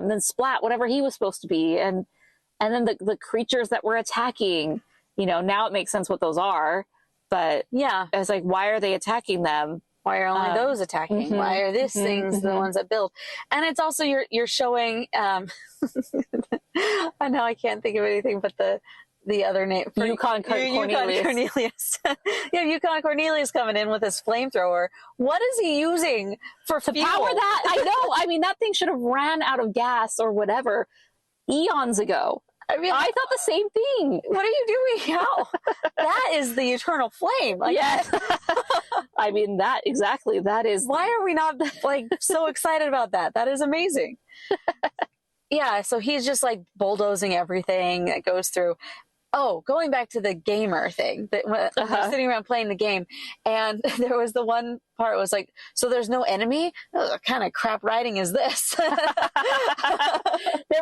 then Splat, whatever he was supposed to be, and then the creatures that were attacking. Now it makes sense what those are, but yeah, it's like, why are they attacking them? Why are only those attacking? Mm-hmm, Why are these things the ones that build? And it's also you're showing. I know I can't think of anything but the other name. Yukon Cornelius. Yeah, Yukon Cornelius coming in with his flamethrower. What is he using to fuel? Power that? I know. I mean, that thing should have ran out of gas or whatever eons ago. I mean, I thought the same thing. What are you doing? How? That is the eternal flame. Like, yes. I mean, that is. Why are we not like so excited about that? That is amazing. Yeah. So he's just like bulldozing everything that goes through. Oh, going back to the gamer thing, that when we're sitting around playing the game, and there was the one part was like, so there's no enemy? What kind of crap writing is this? There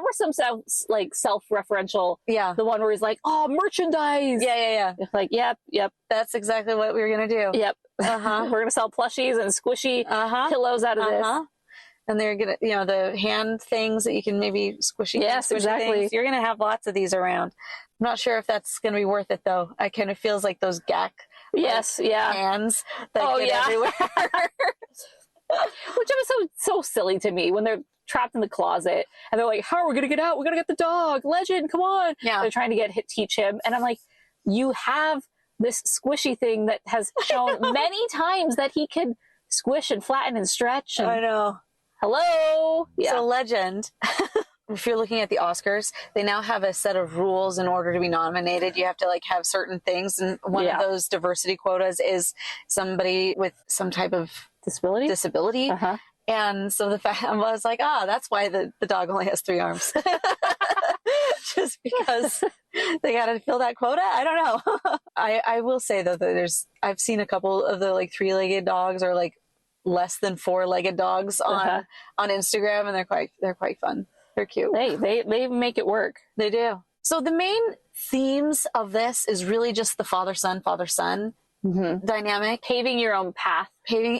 were some self-referential. Yeah. The one where he's like, oh, merchandise. Yeah. Like, yep. That's exactly what we were going to do. Yep. We're going to sell plushies and squishy pillows out of this. And they're going to, the hand things that you can maybe squishy. Yes, exactly. Things. You're going to have lots of these around. I'm not sure if that's going to be worth it, though. I kind of feels like those gack hands that get everywhere. Which was so silly to me when they're trapped in the closet and they're like, how are we going to get out? We got to get the dog. Legend, come on. Yeah. They're trying to teach him. And I'm like, you have this squishy thing that has shown many times that he could squish and flatten and stretch. And, I know. Hello. Yeah. So Legend, if you're looking at the Oscars, they now have a set of rules in order to be nominated. You have to have certain things. And one of those diversity quotas is somebody with some type of disability. And so the fact I was like, that's why the dog only has 3 arms. Just because they got to fill that quota. I don't know. I will say though that I've seen a couple of the 3-legged dogs or less than 4-legged dogs on Instagram, and they're quite fun. They're cute. They make it work. They do. So the main themes of this is really just the father-son dynamic. Paving your own path. Paving.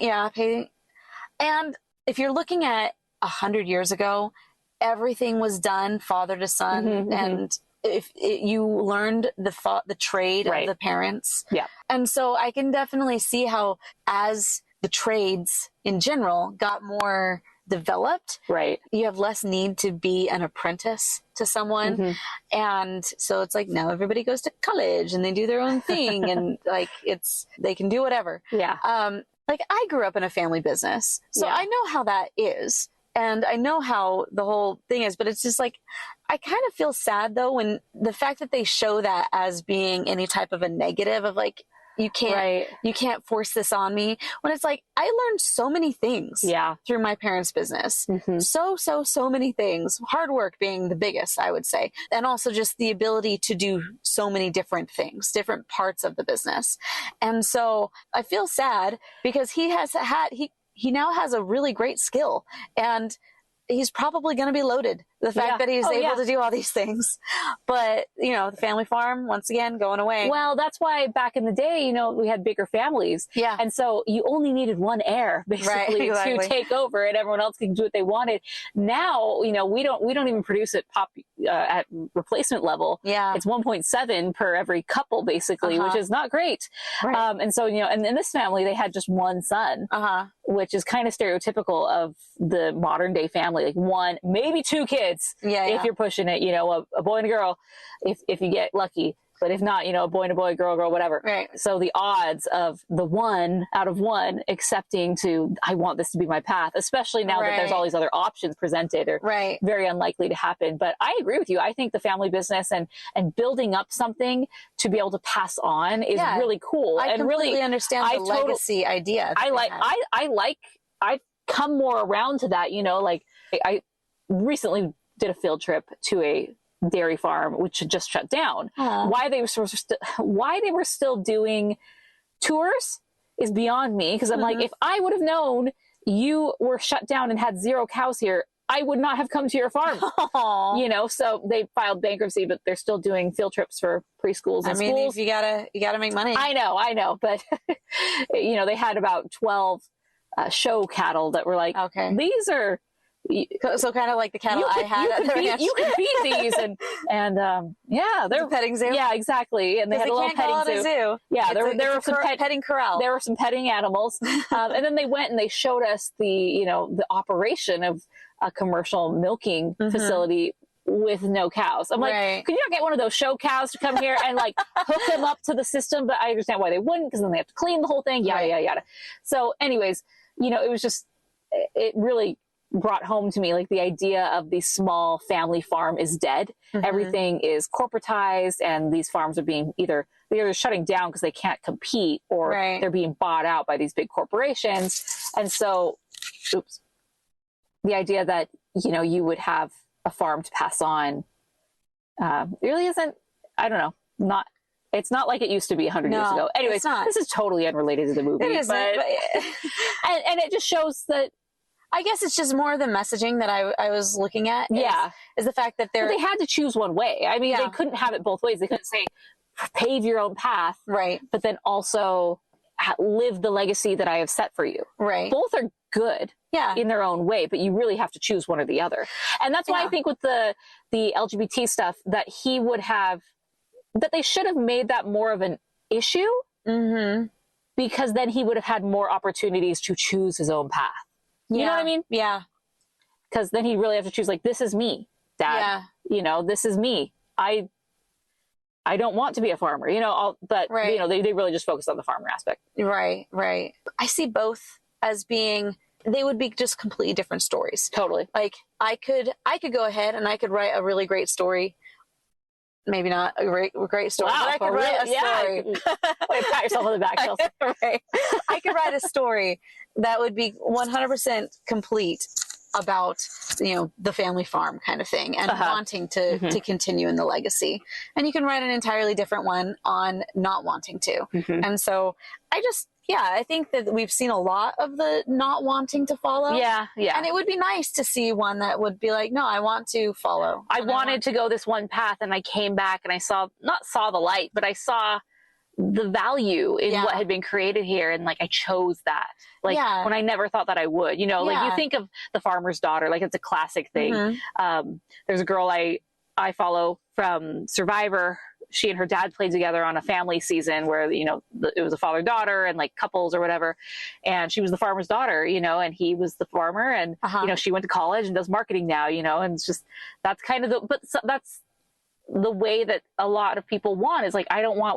And if you're looking at 100 years ago, everything was done father to son, and if you learned the trade of the parents. Yeah. And so I can definitely see how as the trades in general got more developed, you have less need to be an apprentice to someone. And so it's now everybody goes to college and they do their own thing and they can do whatever. Yeah. I grew up in a family business, so I know how that is. And I know how the whole thing is, but it's just I kind of feel sad though when the fact that they show that as being any type of a negative of You can't force this on me. When it's like, I learned so many things through my parents' business. So many things. Hard work being the biggest, I would say. And also just the ability to do so many different things, different parts of the business. And so I feel sad because he now has a really great skill, and he's probably going to be loaded. The fact that he's able to do all these things. But, the family farm, once again, going away. Well, that's why back in the day, we had bigger families. Yeah. And so you only needed one heir, basically, to take over, and everyone else could do what they wanted. Now, we don't even produce it at replacement level. Yeah. It's 1.7 per every couple, basically, which is not great. Right. And so, and in this family, they had just one son, which is kind of stereotypical of the modern day family, like one, maybe two kids. If you're pushing it, a boy and a girl, if you get lucky, but if not, a boy and a boy, girl, whatever. Right. So the odds of the one out of one accepting I want this to be my path, especially now that there's all these other options presented, are very unlikely to happen. But I agree with you. I think the family business and building up something to be able to pass on is really cool. I completely understand the legacy idea. I've come more around to that, I recently did a field trip to a dairy farm which had just shut down. Why they were still doing tours is beyond me, because I'm like, if I would have known you were shut down and had 0 cows here, I would not have come to your farm. So they filed bankruptcy, but they're still doing field trips for preschools and schools. You gotta make money. I know, but they had about 12 show cattle that were like, these are. So kind of like the cattle I had. You could feed these, and they're a petting zoo. Yeah, exactly. And they had a little petting zoo. Yeah, there were some petting corral. There were some petting animals, and then they went and they showed us the operation of a commercial milking facility with no cows. I'm like, could you not get one of those show cows to come here and hook them up to the system? But I understand why they wouldn't, because then they have to clean the whole thing. Yada. So, anyways, it was just it really brought home to me the idea of the small family farm is dead. Everything is corporatized, and these farms are being they're shutting down because they can't compete, or they're being bought out by these big corporations. And so, the idea that you would have a farm to pass on really isn't. I don't know. It's not like it used to be 100 years ago. Anyways, this is totally unrelated to the movie. It isn't, but and it just shows that. I guess it's just more the messaging that I was looking at. Is the fact that they had to choose one way. I mean, they couldn't have it both ways. They couldn't say, pave your own path, but then also live the legacy that I have set for you. Both are good in their own way, but you really have to choose one or the other. And that's why I think with the LGBT stuff, that they should have made that more of an issue, because then he would have had more opportunities to choose his own path. You know what I mean? Yeah. Because then he really have to choose, this is me, Dad. This is me. I don't want to be a farmer, but they really just focus on the farmer aspect. Right. I see both as being, they would be just completely different stories. Totally. I could go ahead and I could write a really great story. Maybe not a great story, but I could write a story. Wait, pat yourself on the back, Chelsea. I could write a story that would be 100% complete about, the family farm kind of thing, and wanting to continue in the legacy. And you can write an entirely different one on not wanting to. And so I think that we've seen a lot of the not wanting to follow. Yeah. And it would be nice to see one that would be like, no, I want to follow. I wanted to go this one path, and I came back and I not saw the light, but I saw the value in what had been created here. And I chose that. When I never thought that I would, you think of The Farmer's Daughter, it's a classic thing. There's a girl I follow from Survivor. She and her dad played together on a family season where, it was a father-daughter and couples or whatever. And she was the farmer's daughter, and he was the farmer. And, she went to college and does marketing now, and it's just, that's kind of that's the way that a lot of people want is I don't want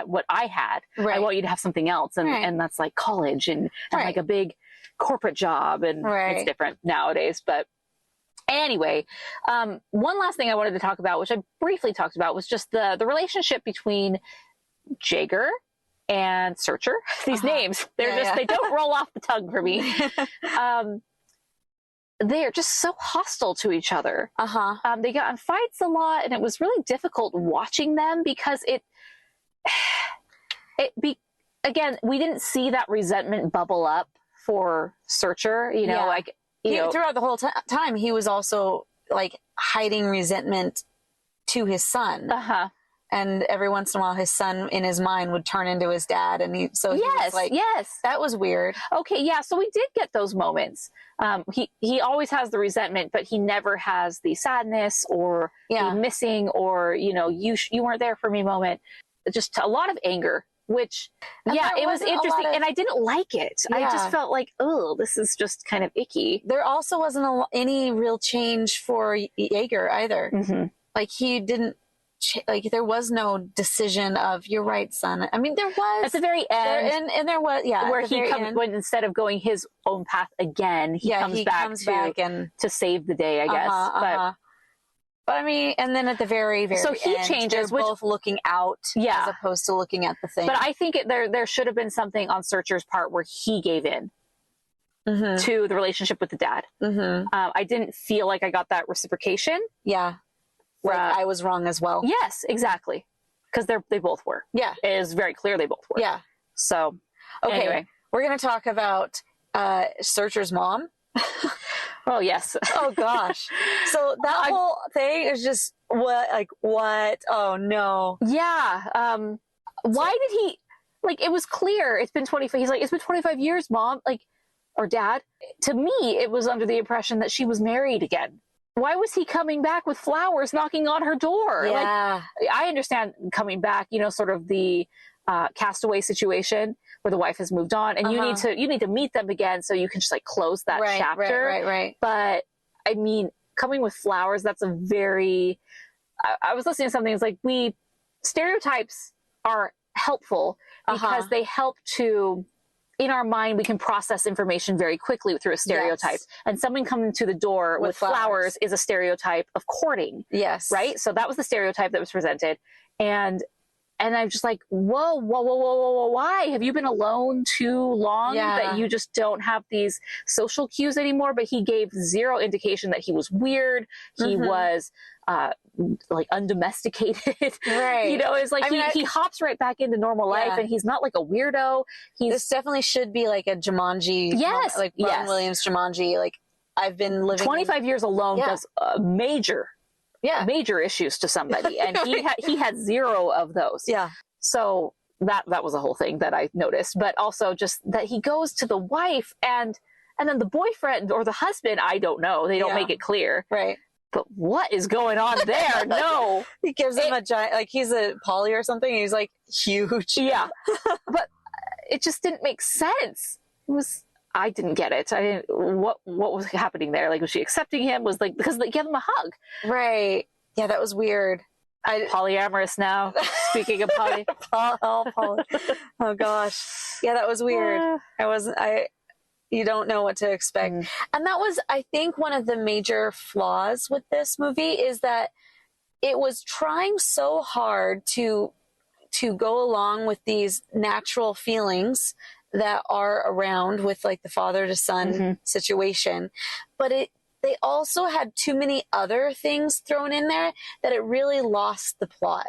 what I had. I want you to have something else. And that's college and a big corporate job. And it's different nowadays, but anyway, one last thing I wanted to talk about, which I briefly talked about, was just the relationship between Jaeger and Searcher. These names, they don't roll off the tongue for me. They are just so hostile to each other. They got in fights a lot, and it was really difficult watching them because again, we didn't see that resentment bubble up for Searcher. Throughout the whole time, he was also like hiding resentment to his son. And every once in a while, his son in his mind would turn into his dad. And he was like, that was weird. Okay. Yeah. So we did get those moments. He always has the resentment, but he never has the sadness or the missing or, you weren't there for me moment. Just a lot of anger, which, it was interesting. And I didn't like it. I just felt like, oh, this is just kind of icky. There also wasn't any real change for Yeager either. Like he didn't, there was no decision of you're right, son. I mean, there was at the very end, and there was where he comes when instead of going his own path again, he comes back to save the day, I guess. But I mean, and then at the very so he end, changes, they're both looking out as opposed to looking at the thing. But I think there should have been something on Searcher's part where he gave in to the relationship with the dad. I didn't feel like I got that reciprocation. Like I was wrong as well. Yes, exactly. Because they both were. Yeah. It is very clear they both were. Yeah. So, okay. Anyway. We're going to talk about Searcher's mom. Oh, yes. Oh, gosh. So that whole thing is just, what? Oh, no. Yeah. Why did he, it was clear. It's been 25. He's like, it's been 25 years, Mom. Or Dad. To me, it was under the impression that she was married again. Why was he coming back with flowers knocking on her door? Yeah. I understand coming back, sort of the castaway situation where the wife has moved on and you need to meet them again so you can just close that chapter. Right. But I mean, coming with flowers, that's a very, I was listening to something, it's like stereotypes are helpful because they help to, in our mind, we can process information very quickly through a stereotype. Yes. And someone coming to the door with flowers is a stereotype of courting. Yes. Right? So that was the stereotype that was presented. And I'm just like, whoa, why? Have you been alone too long that you just don't have these social cues anymore? But he gave zero indication that he was weird. He was undomesticated. Right. It's like he hops right back into normal life and he's not like a weirdo. This definitely should be like a Jumanji. Yes. Robin Williams Jumanji. I've been living 25 years alone does major issues to somebody. And he had zero of those. Yeah. So that was a whole thing that I noticed, but also just that he goes to the wife and then the boyfriend or the husband, I don't know. They don't make it clear. Right. But what is going on there? No. He gives him a giant, he's a poly or something. He's huge. Yeah. But it just didn't make sense. I didn't get it. I didn't, what was happening there? Was she accepting him? Because they gave him a hug. Right. Yeah, that was weird. Polyamorous now. Speaking of poly. Poly. Oh gosh. Yeah, that was weird. You don't know what to expect. And that was, I think, one of the major flaws with this movie is that it was trying so hard to go along with these natural feelings that are around with the father to son situation. But they also had too many other things thrown in there that it really lost the plot.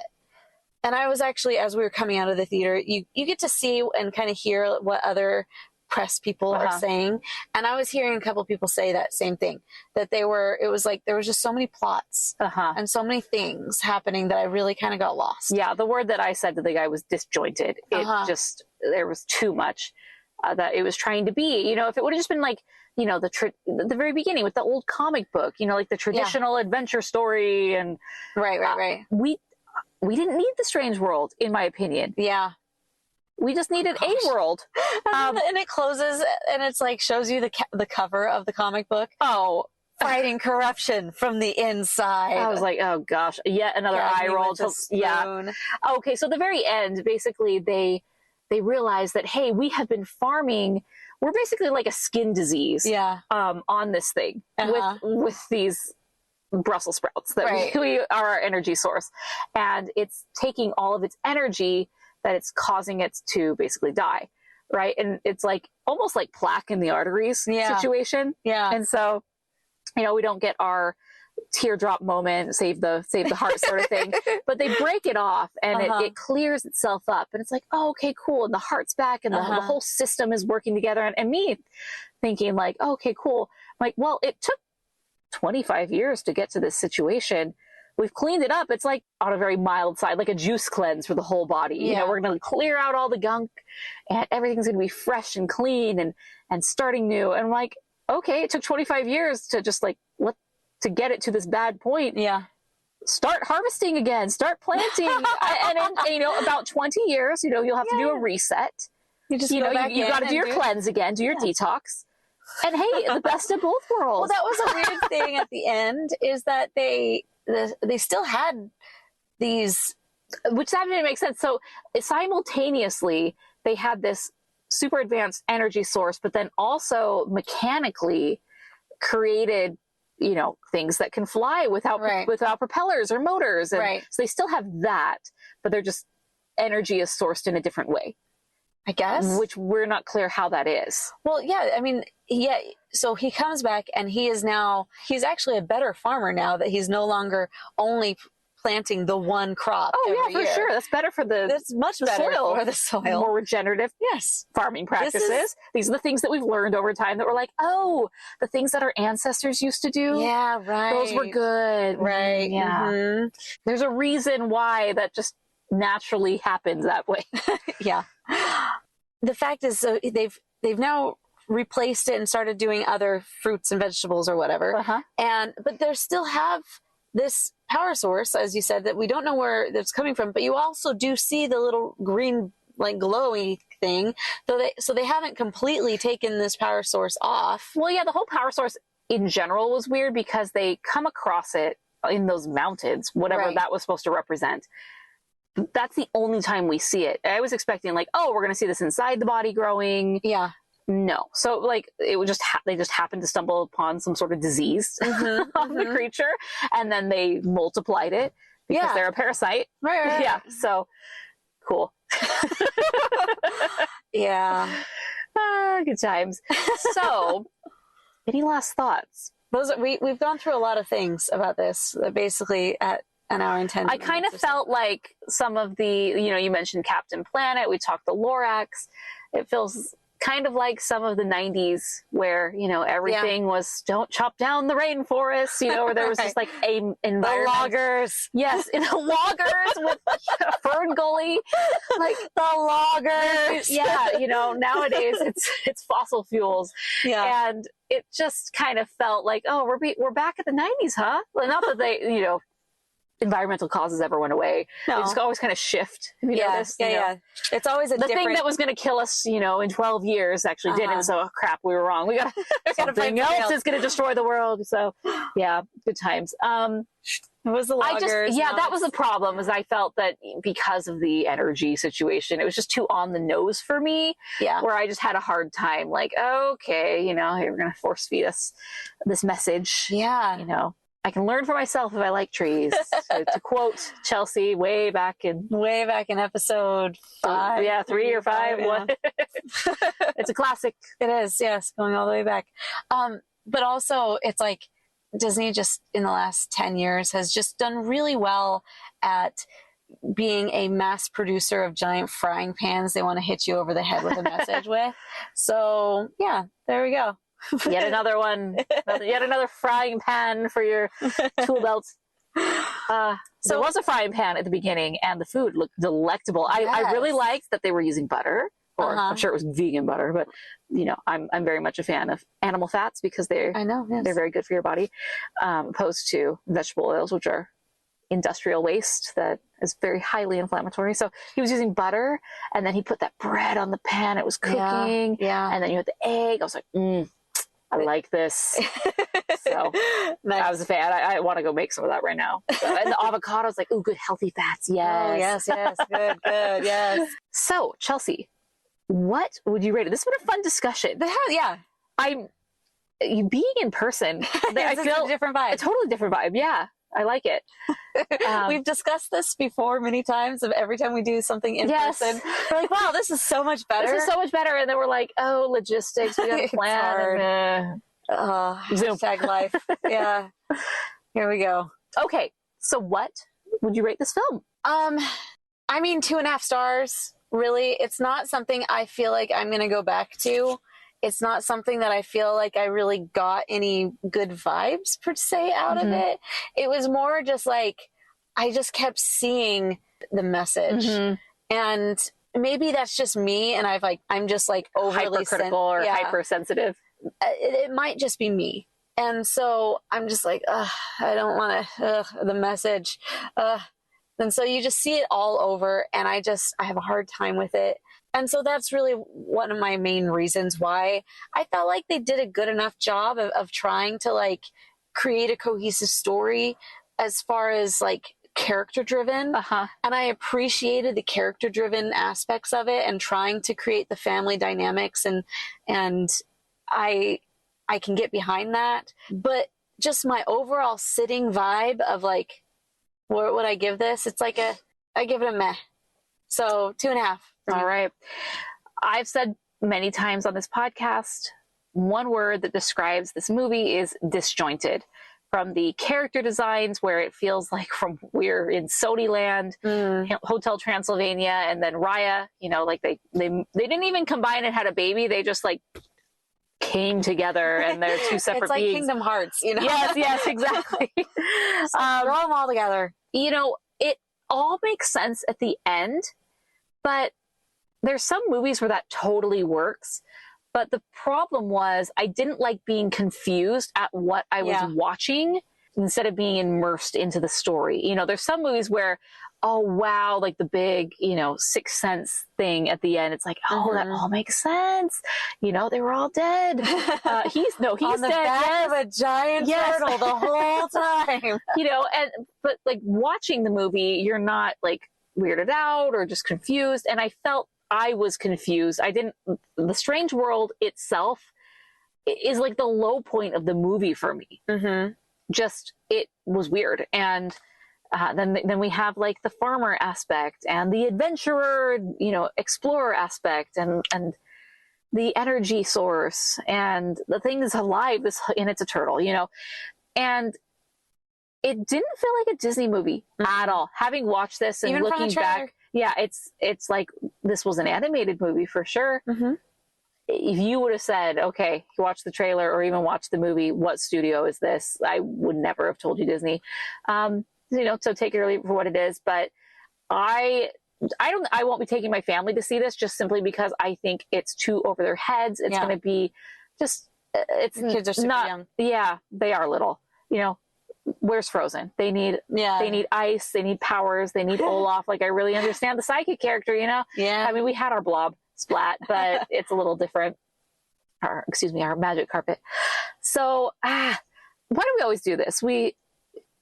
And I was actually, as we were coming out of the theater, you get to see and kind of hear what other press people are saying. And I was hearing a couple people say that same thing, that it was there was just so many plots and so many things happening that I really kind of got lost. Yeah. The word that I said to the guy was disjointed. There was too much that it was trying to be, if it would have just been the very beginning with the old comic book, the traditional adventure story and right. We didn't need the strange world, in my opinion. Yeah. We just needed a world. And it closes and it's shows you the cover of the comic book. Oh, fighting corruption from the inside. I was like, oh gosh, yet another eye roll. Yeah. Okay. So the very end, basically they realize that, hey, we have been farming. We're basically like a skin disease. Yeah. On this thing with these Brussels sprouts that we are our energy source. And it's taking all of its energy that it's causing it to basically die. Right. And it's like almost like plaque in the arteries situation. Yeah. And so, you know, we don't get our teardrop moment, save the heart sort of thing, but they break it off and it clears itself up. And it's like, oh, okay, cool. And the heart's back and the whole system is working together. And me thinking like, oh, okay, cool. I'm like, well, it took 25 years to get to this situation. We've cleaned it up. It's like on a very mild side, like a juice cleanse for the whole body. You know, we're going to clear out all the gunk and everything's going to be fresh and clean and starting new. And I'm like, okay, it took 25 years to just like, to get it to this bad point. Yeah. Start harvesting again, start planting. and in, you know, about 20 years, you know, you'll have to do a reset. You just, you know, you got to do your cleanse again, do your detox. And hey, the best of both worlds. Well, that was a weird thing at the end, is that they still had these, which that didn't make sense. So simultaneously, they had this super advanced energy source, but then also mechanically created, you know, things that can fly without propellers or motors. And so they still have that, but they're just, energy is sourced in a different way, I guess. Which we're not clear how that is. Well, yeah, I mean, so he comes back and he's actually a better farmer now that he's no longer only planting the one crop. Oh yeah, for year. Sure. That's better for that's much better soil. For the soil. More regenerative farming practices. These are the things that we've learned over time that we're like, oh, the things that our ancestors used to do. Yeah, right. Those were good. Right. Yeah. Mm-hmm. There's a reason why that just naturally happens that way. Yeah. The fact is, so they've now replaced it and started doing other fruits and vegetables or whatever. But they still have this power source, as you said, that we don't know where that's coming from, but you also do see the little green, like glowy thing. So they haven't completely taken this power source off. Well, yeah, the whole power source in general was weird because they come across it in those mountains, whatever that was supposed to represent. That's the only time we see it. I was expecting like, oh, we're going to see this inside the body growing. Yeah. No. So like it would just, they just happened to stumble upon some sort of disease of the creature. And then they multiplied it because they're a parasite. Right. Yeah. So cool. Yeah. Good times. So any last thoughts? We've gone through a lot of things about this, basically at an hour and 10 minutes. I kind of felt like some of the, you know, you mentioned Captain Planet, we talked the Lorax. It feels kind of like some of the 90s where, you know, everything was don't chop down the rainforest, you know, where there was just like a environment. The loggers. Yes, in the loggers with Fern Gully. Like the loggers. Yeah, you know, nowadays it's fossil fuels. Yeah. And it just kind of felt like, oh, we're back at the 90s, huh? Well, not that they, you know, environmental causes ever went away. No. They just always kind of shift. Have you noticed? Yeah. It's always the thing that was going to kill us, you know, in 12 years actually didn't. So crap, we were wrong. We got something else is going to destroy the world. So yeah, good times. It was the loggers. That was the problem. Is I felt that because of the energy situation, it was just too on the nose for me. Yeah, where I just had a hard time. Like, okay, you know, you're going to force feed us this message. Yeah, you know. I can learn for myself if I like trees. So to quote Chelsea way back in episode 5. Yeah, 3 or 5. Yeah. It's a classic. It is, yes, going all the way back. But also it's like Disney just in the last 10 years has just done really well at being a mass producer of giant frying pans they want to hit you over the head with a message with. So yeah, there we go. Yet another one. Yet another frying pan for your tool belt. So there was a frying pan at the beginning, and the food looked delectable. Yes. I really liked that they were using butter, or I'm sure it was vegan butter, but you know, I'm very much a fan of animal fats because they're very good for your body, opposed to vegetable oils, which are industrial waste that is very highly inflammatory. So he was using butter, and then he put that bread on the pan. It was cooking, and then you had the egg. I was like, I like this. So nice. I was a fan. I want to go make some of that right now. So, and the avocados, like, ooh, good healthy fats. Yes. Oh, yes. Good. Yes. So, Chelsea, what would you rate it? This has been a fun discussion. You being in person, I feel a different vibe. A totally different vibe. Yeah. I like it. We've discussed this before many times. Of every time we do something in person, we're like, "Wow, this is so much better. This is so much better." And then we're like, "Oh, logistics. We got to plan." Hashtag life. Yeah. Here we go. Okay. So what would you rate this film? I mean, 2.5 stars. Really, it's not something I feel like I'm going to go back to. It's not something that I feel like I really got any good vibes per se out of it. It was more just like, I just kept seeing the message. And maybe that's just me. And I'm just like overly hypercritical or hypersensitive. It might just be me. And so I'm just like, I don't want to, the message. And so you just see it all over, and I have a hard time with it. And so that's really one of my main reasons why I felt like they did a good enough job of trying to like create a cohesive story as far as like character driven. And I appreciated the character driven aspects of it and trying to create the family dynamics, and I can get behind that. But just my overall sitting vibe of like, what would I give this? It's like I give it a meh. So 2.5. All right. I've said many times on this podcast, one word that describes this movie is disjointed. From the character designs, where it feels like we're in Sony Land, Hotel Transylvania, and then Raya, like they didn't even combine and had a baby. They just like came together, and they're two separate it's like beings. Kingdom Hearts, Yes, exactly. So throw them all together. It all makes sense at the end, but there's some movies where that totally works. But the problem was I didn't like being confused at what I was watching instead of being immersed into the story. There's some movies where, oh, wow, like the big, Sixth Sense thing at the end. It's like, oh, that all makes sense. They were all dead. He's on the dead. back of a giant turtle the whole time. But like watching the movie, you're not like weirded out or just confused. And I felt I was confused. The Strange World itself is like the low point of the movie for me. Just, it was weird. And then we have like the farmer aspect and the adventurer, explorer aspect and the energy source and the thing is alive and it's a turtle, and it didn't feel like a Disney movie at all. Having watched this and even looking back, it's like this was an animated movie for sure. If you would have said, okay, you watch the trailer or even watch the movie, what studio is this? I would never have told you Disney. So take it or leave it for what it is. But I won't be taking my family to see this just simply because I think it's too over their heads. It's going to be just, the kids are super young. Yeah, they are little, Where's Frozen? They need ice, they need powers, they need Olaf. Like I really understand the psychic character, Yeah. I mean, we had our blob splat, but it's a little different. Our magic carpet. So, why do we always do this? We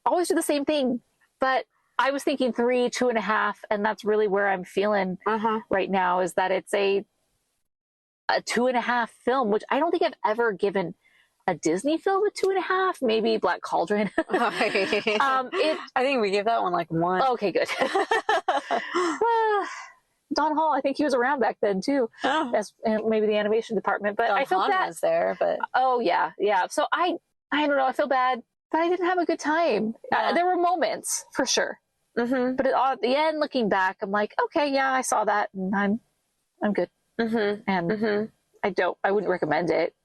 always do the same thing, but I was thinking 3, 2.5, and that's really where I'm feeling right now is that it's a 2.5 film, which I don't think I've ever given a Disney film a 2.5, maybe Black Cauldron. I think we gave that one like 1. Okay, good. Don Hall, I think he was around back then too. As maybe the animation department, but I felt that was there. But yeah. So I don't know. I feel bad, but I didn't have a good time. There were moments for sure, but at the end, looking back, I'm like, okay, yeah, I saw that, and I'm good. And I wouldn't recommend it.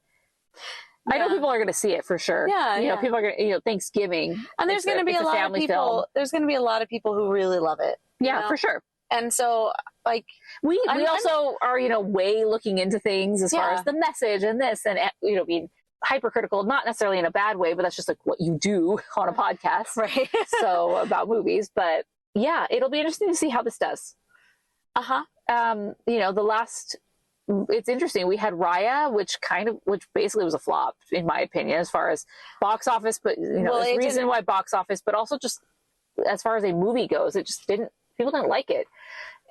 I know people are going to see it for sure. People are going to, Thanksgiving. And there's going to be a lot of people. Film. There's going to be a lot of people who really love it. Yeah, for sure. And so, like, we also are, way looking into things as far as the message and this and, being hypercritical, not necessarily in a bad way, but that's just like what you do on a podcast. Right. So about movies, but yeah, it'll be interesting to see how this does. It's interesting. We had Raya, which basically was a flop, in my opinion, as far as box office. But there's reason why box office, but also just as far as a movie goes, it just didn't. People didn't like it,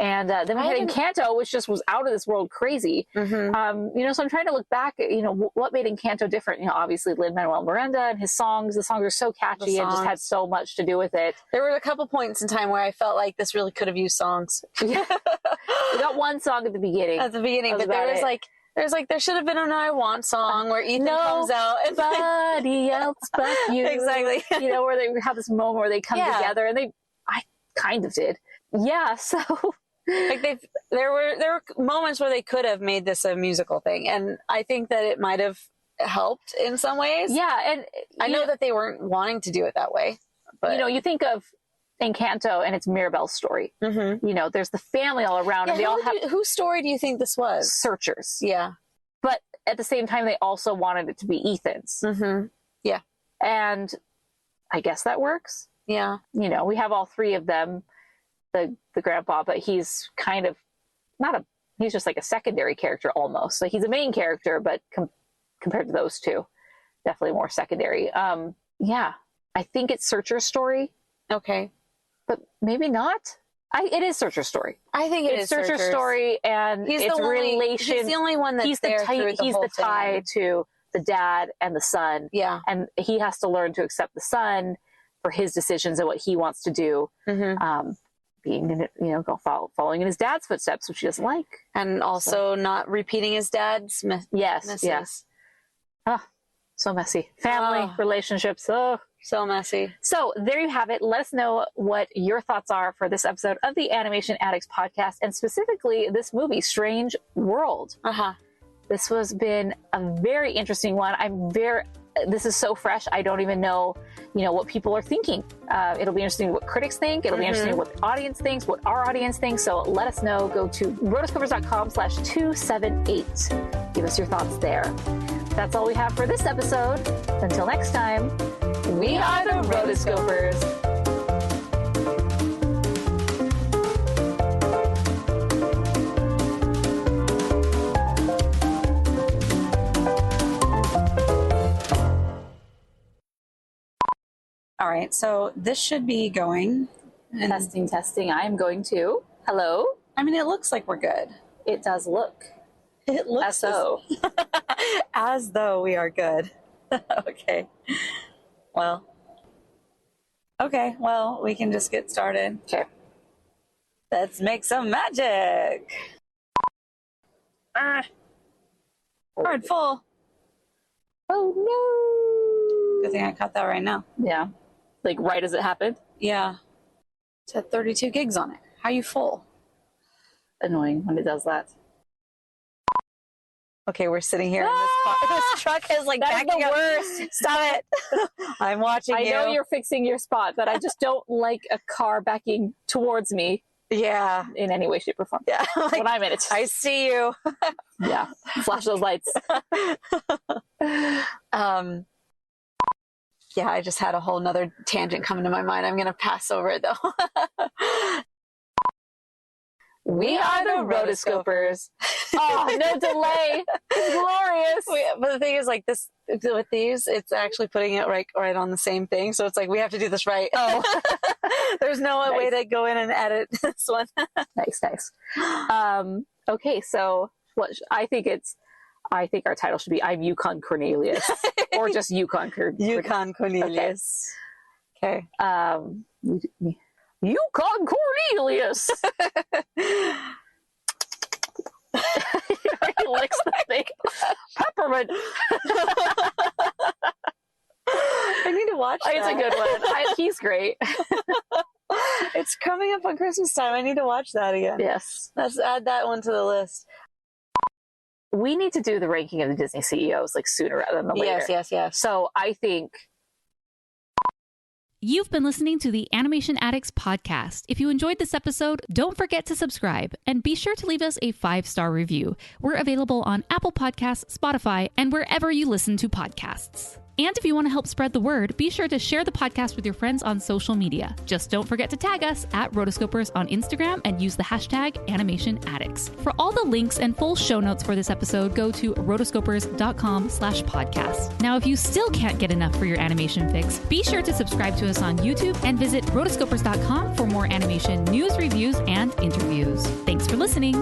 And then we had Encanto, which just was out of this world crazy. Mm-hmm. You know, so I'm trying to look back at, you know, what made Encanto different. You know, obviously Lin-Manuel Miranda and his songs. The songs are so catchy and just had so much to do with it. There were a couple points in time where I felt like this really could have used songs. Yeah. We got one song at the beginning. But there should have been an I Want song where Ethan comes out. And nobody else but you. Exactly. You know, where they have this moment where they come together, and I kind of did. Yeah, so like there were moments where they could have made this a musical thing, and I think that it might have helped in some ways. Yeah, and I know that they weren't wanting to do it that way, but you know, you think of Encanto and it's Mirabel's story. Mm-hmm. You know, there's the family all around, and they all have. Whose story do you think this was? Searchers. Yeah, but at the same time, they also wanted it to be Ethan's. Mm-hmm. Yeah, and I guess that works. Yeah, you know, we have all three of them. The grandpa, but he's kind of he's just like a secondary character almost. Like he's a main character, but compared to those two, definitely more secondary. Yeah, I think it's Searcher's story. Okay, but maybe not. It is Searcher's story. I think it's Searcher's story, and he's it's relation. He's the only one that's he's there through the he's whole the tie thing. to the dad and the son. Yeah, and he has to learn to accept the son for his decisions and what he wants to do. Mm-hmm. Being in it, you know, following in his dad's footsteps, which he doesn't like, and also not repeating his dad's misses. Yes. So messy. Family relationships. Oh, so messy. So there you have it. Let us know what your thoughts are for this episode of the Animation Addicts Podcast, and specifically this movie, Strange World. This has been a very interesting one. This is so fresh. I don't even know, you know, what people are thinking. It'll be interesting what critics think. It'll be interesting what the audience thinks, what our audience thinks. So let us know. Go to rotoscopers.com/278. Give us your thoughts there. That's all we have for this episode. Until next time, we are the Rotoscopers. All right, so this should be going. Testing. I am going to. Hello? I mean, it looks like we're good. It does look. It looks as though. As though we are good. Okay. Well, we can just get started. Okay. Let's make some magic. Card full. Oh, no. Good thing I caught that right now. Yeah. Like right as it happened? Yeah. It had 32 gigs on it. How are you full? Annoying when it does that. Okay, we're sitting here. And this truck is like backing up. Worst. Stop it. I'm watching you. I know you're fixing your spot, but I just don't like a car backing towards me. Yeah. In any way, shape, or form. Yeah. Like, when I'm in it. I see you. Yeah. Flash those lights. Yeah, I just had a whole nother tangent come into my mind. I'm going to pass over it, though. We are the Rotoscopers. Oh, no delay. It's glorious. But the thing is, like, this with these, it's actually putting it right on the same thing. So it's like, we have to do this right. Oh. There's no way to go in and edit this one. Nice. Okay, so I think our title should be I'm Yukon Cornelius. Or just Yukon Cornelius. Yukon Cornelius. Okay. Yukon Cornelius! He licks the thing. Peppermint! I need to watch that. It's a good one. He's great. It's coming up on Christmas time. I need to watch that again. Yes. Let's add that one to the list. We need to do the ranking of the Disney CEOs like sooner rather than later. Yes. So I think... You've been listening to the Animation Addicts Podcast. If you enjoyed this episode, don't forget to subscribe and be sure to leave us a 5-star review. We're available on Apple Podcasts, Spotify, and wherever you listen to podcasts. And if you want to help spread the word, be sure to share the podcast with your friends on social media. Just don't forget to tag us at Rotoscopers on Instagram and use the hashtag Animation Addicts. For all the links and full show notes for this episode, go to rotoscopers.com/podcast. Now, if you still can't get enough for your animation fix, be sure to subscribe to us on YouTube and visit rotoscopers.com for more animation news, reviews, and interviews. Thanks for listening.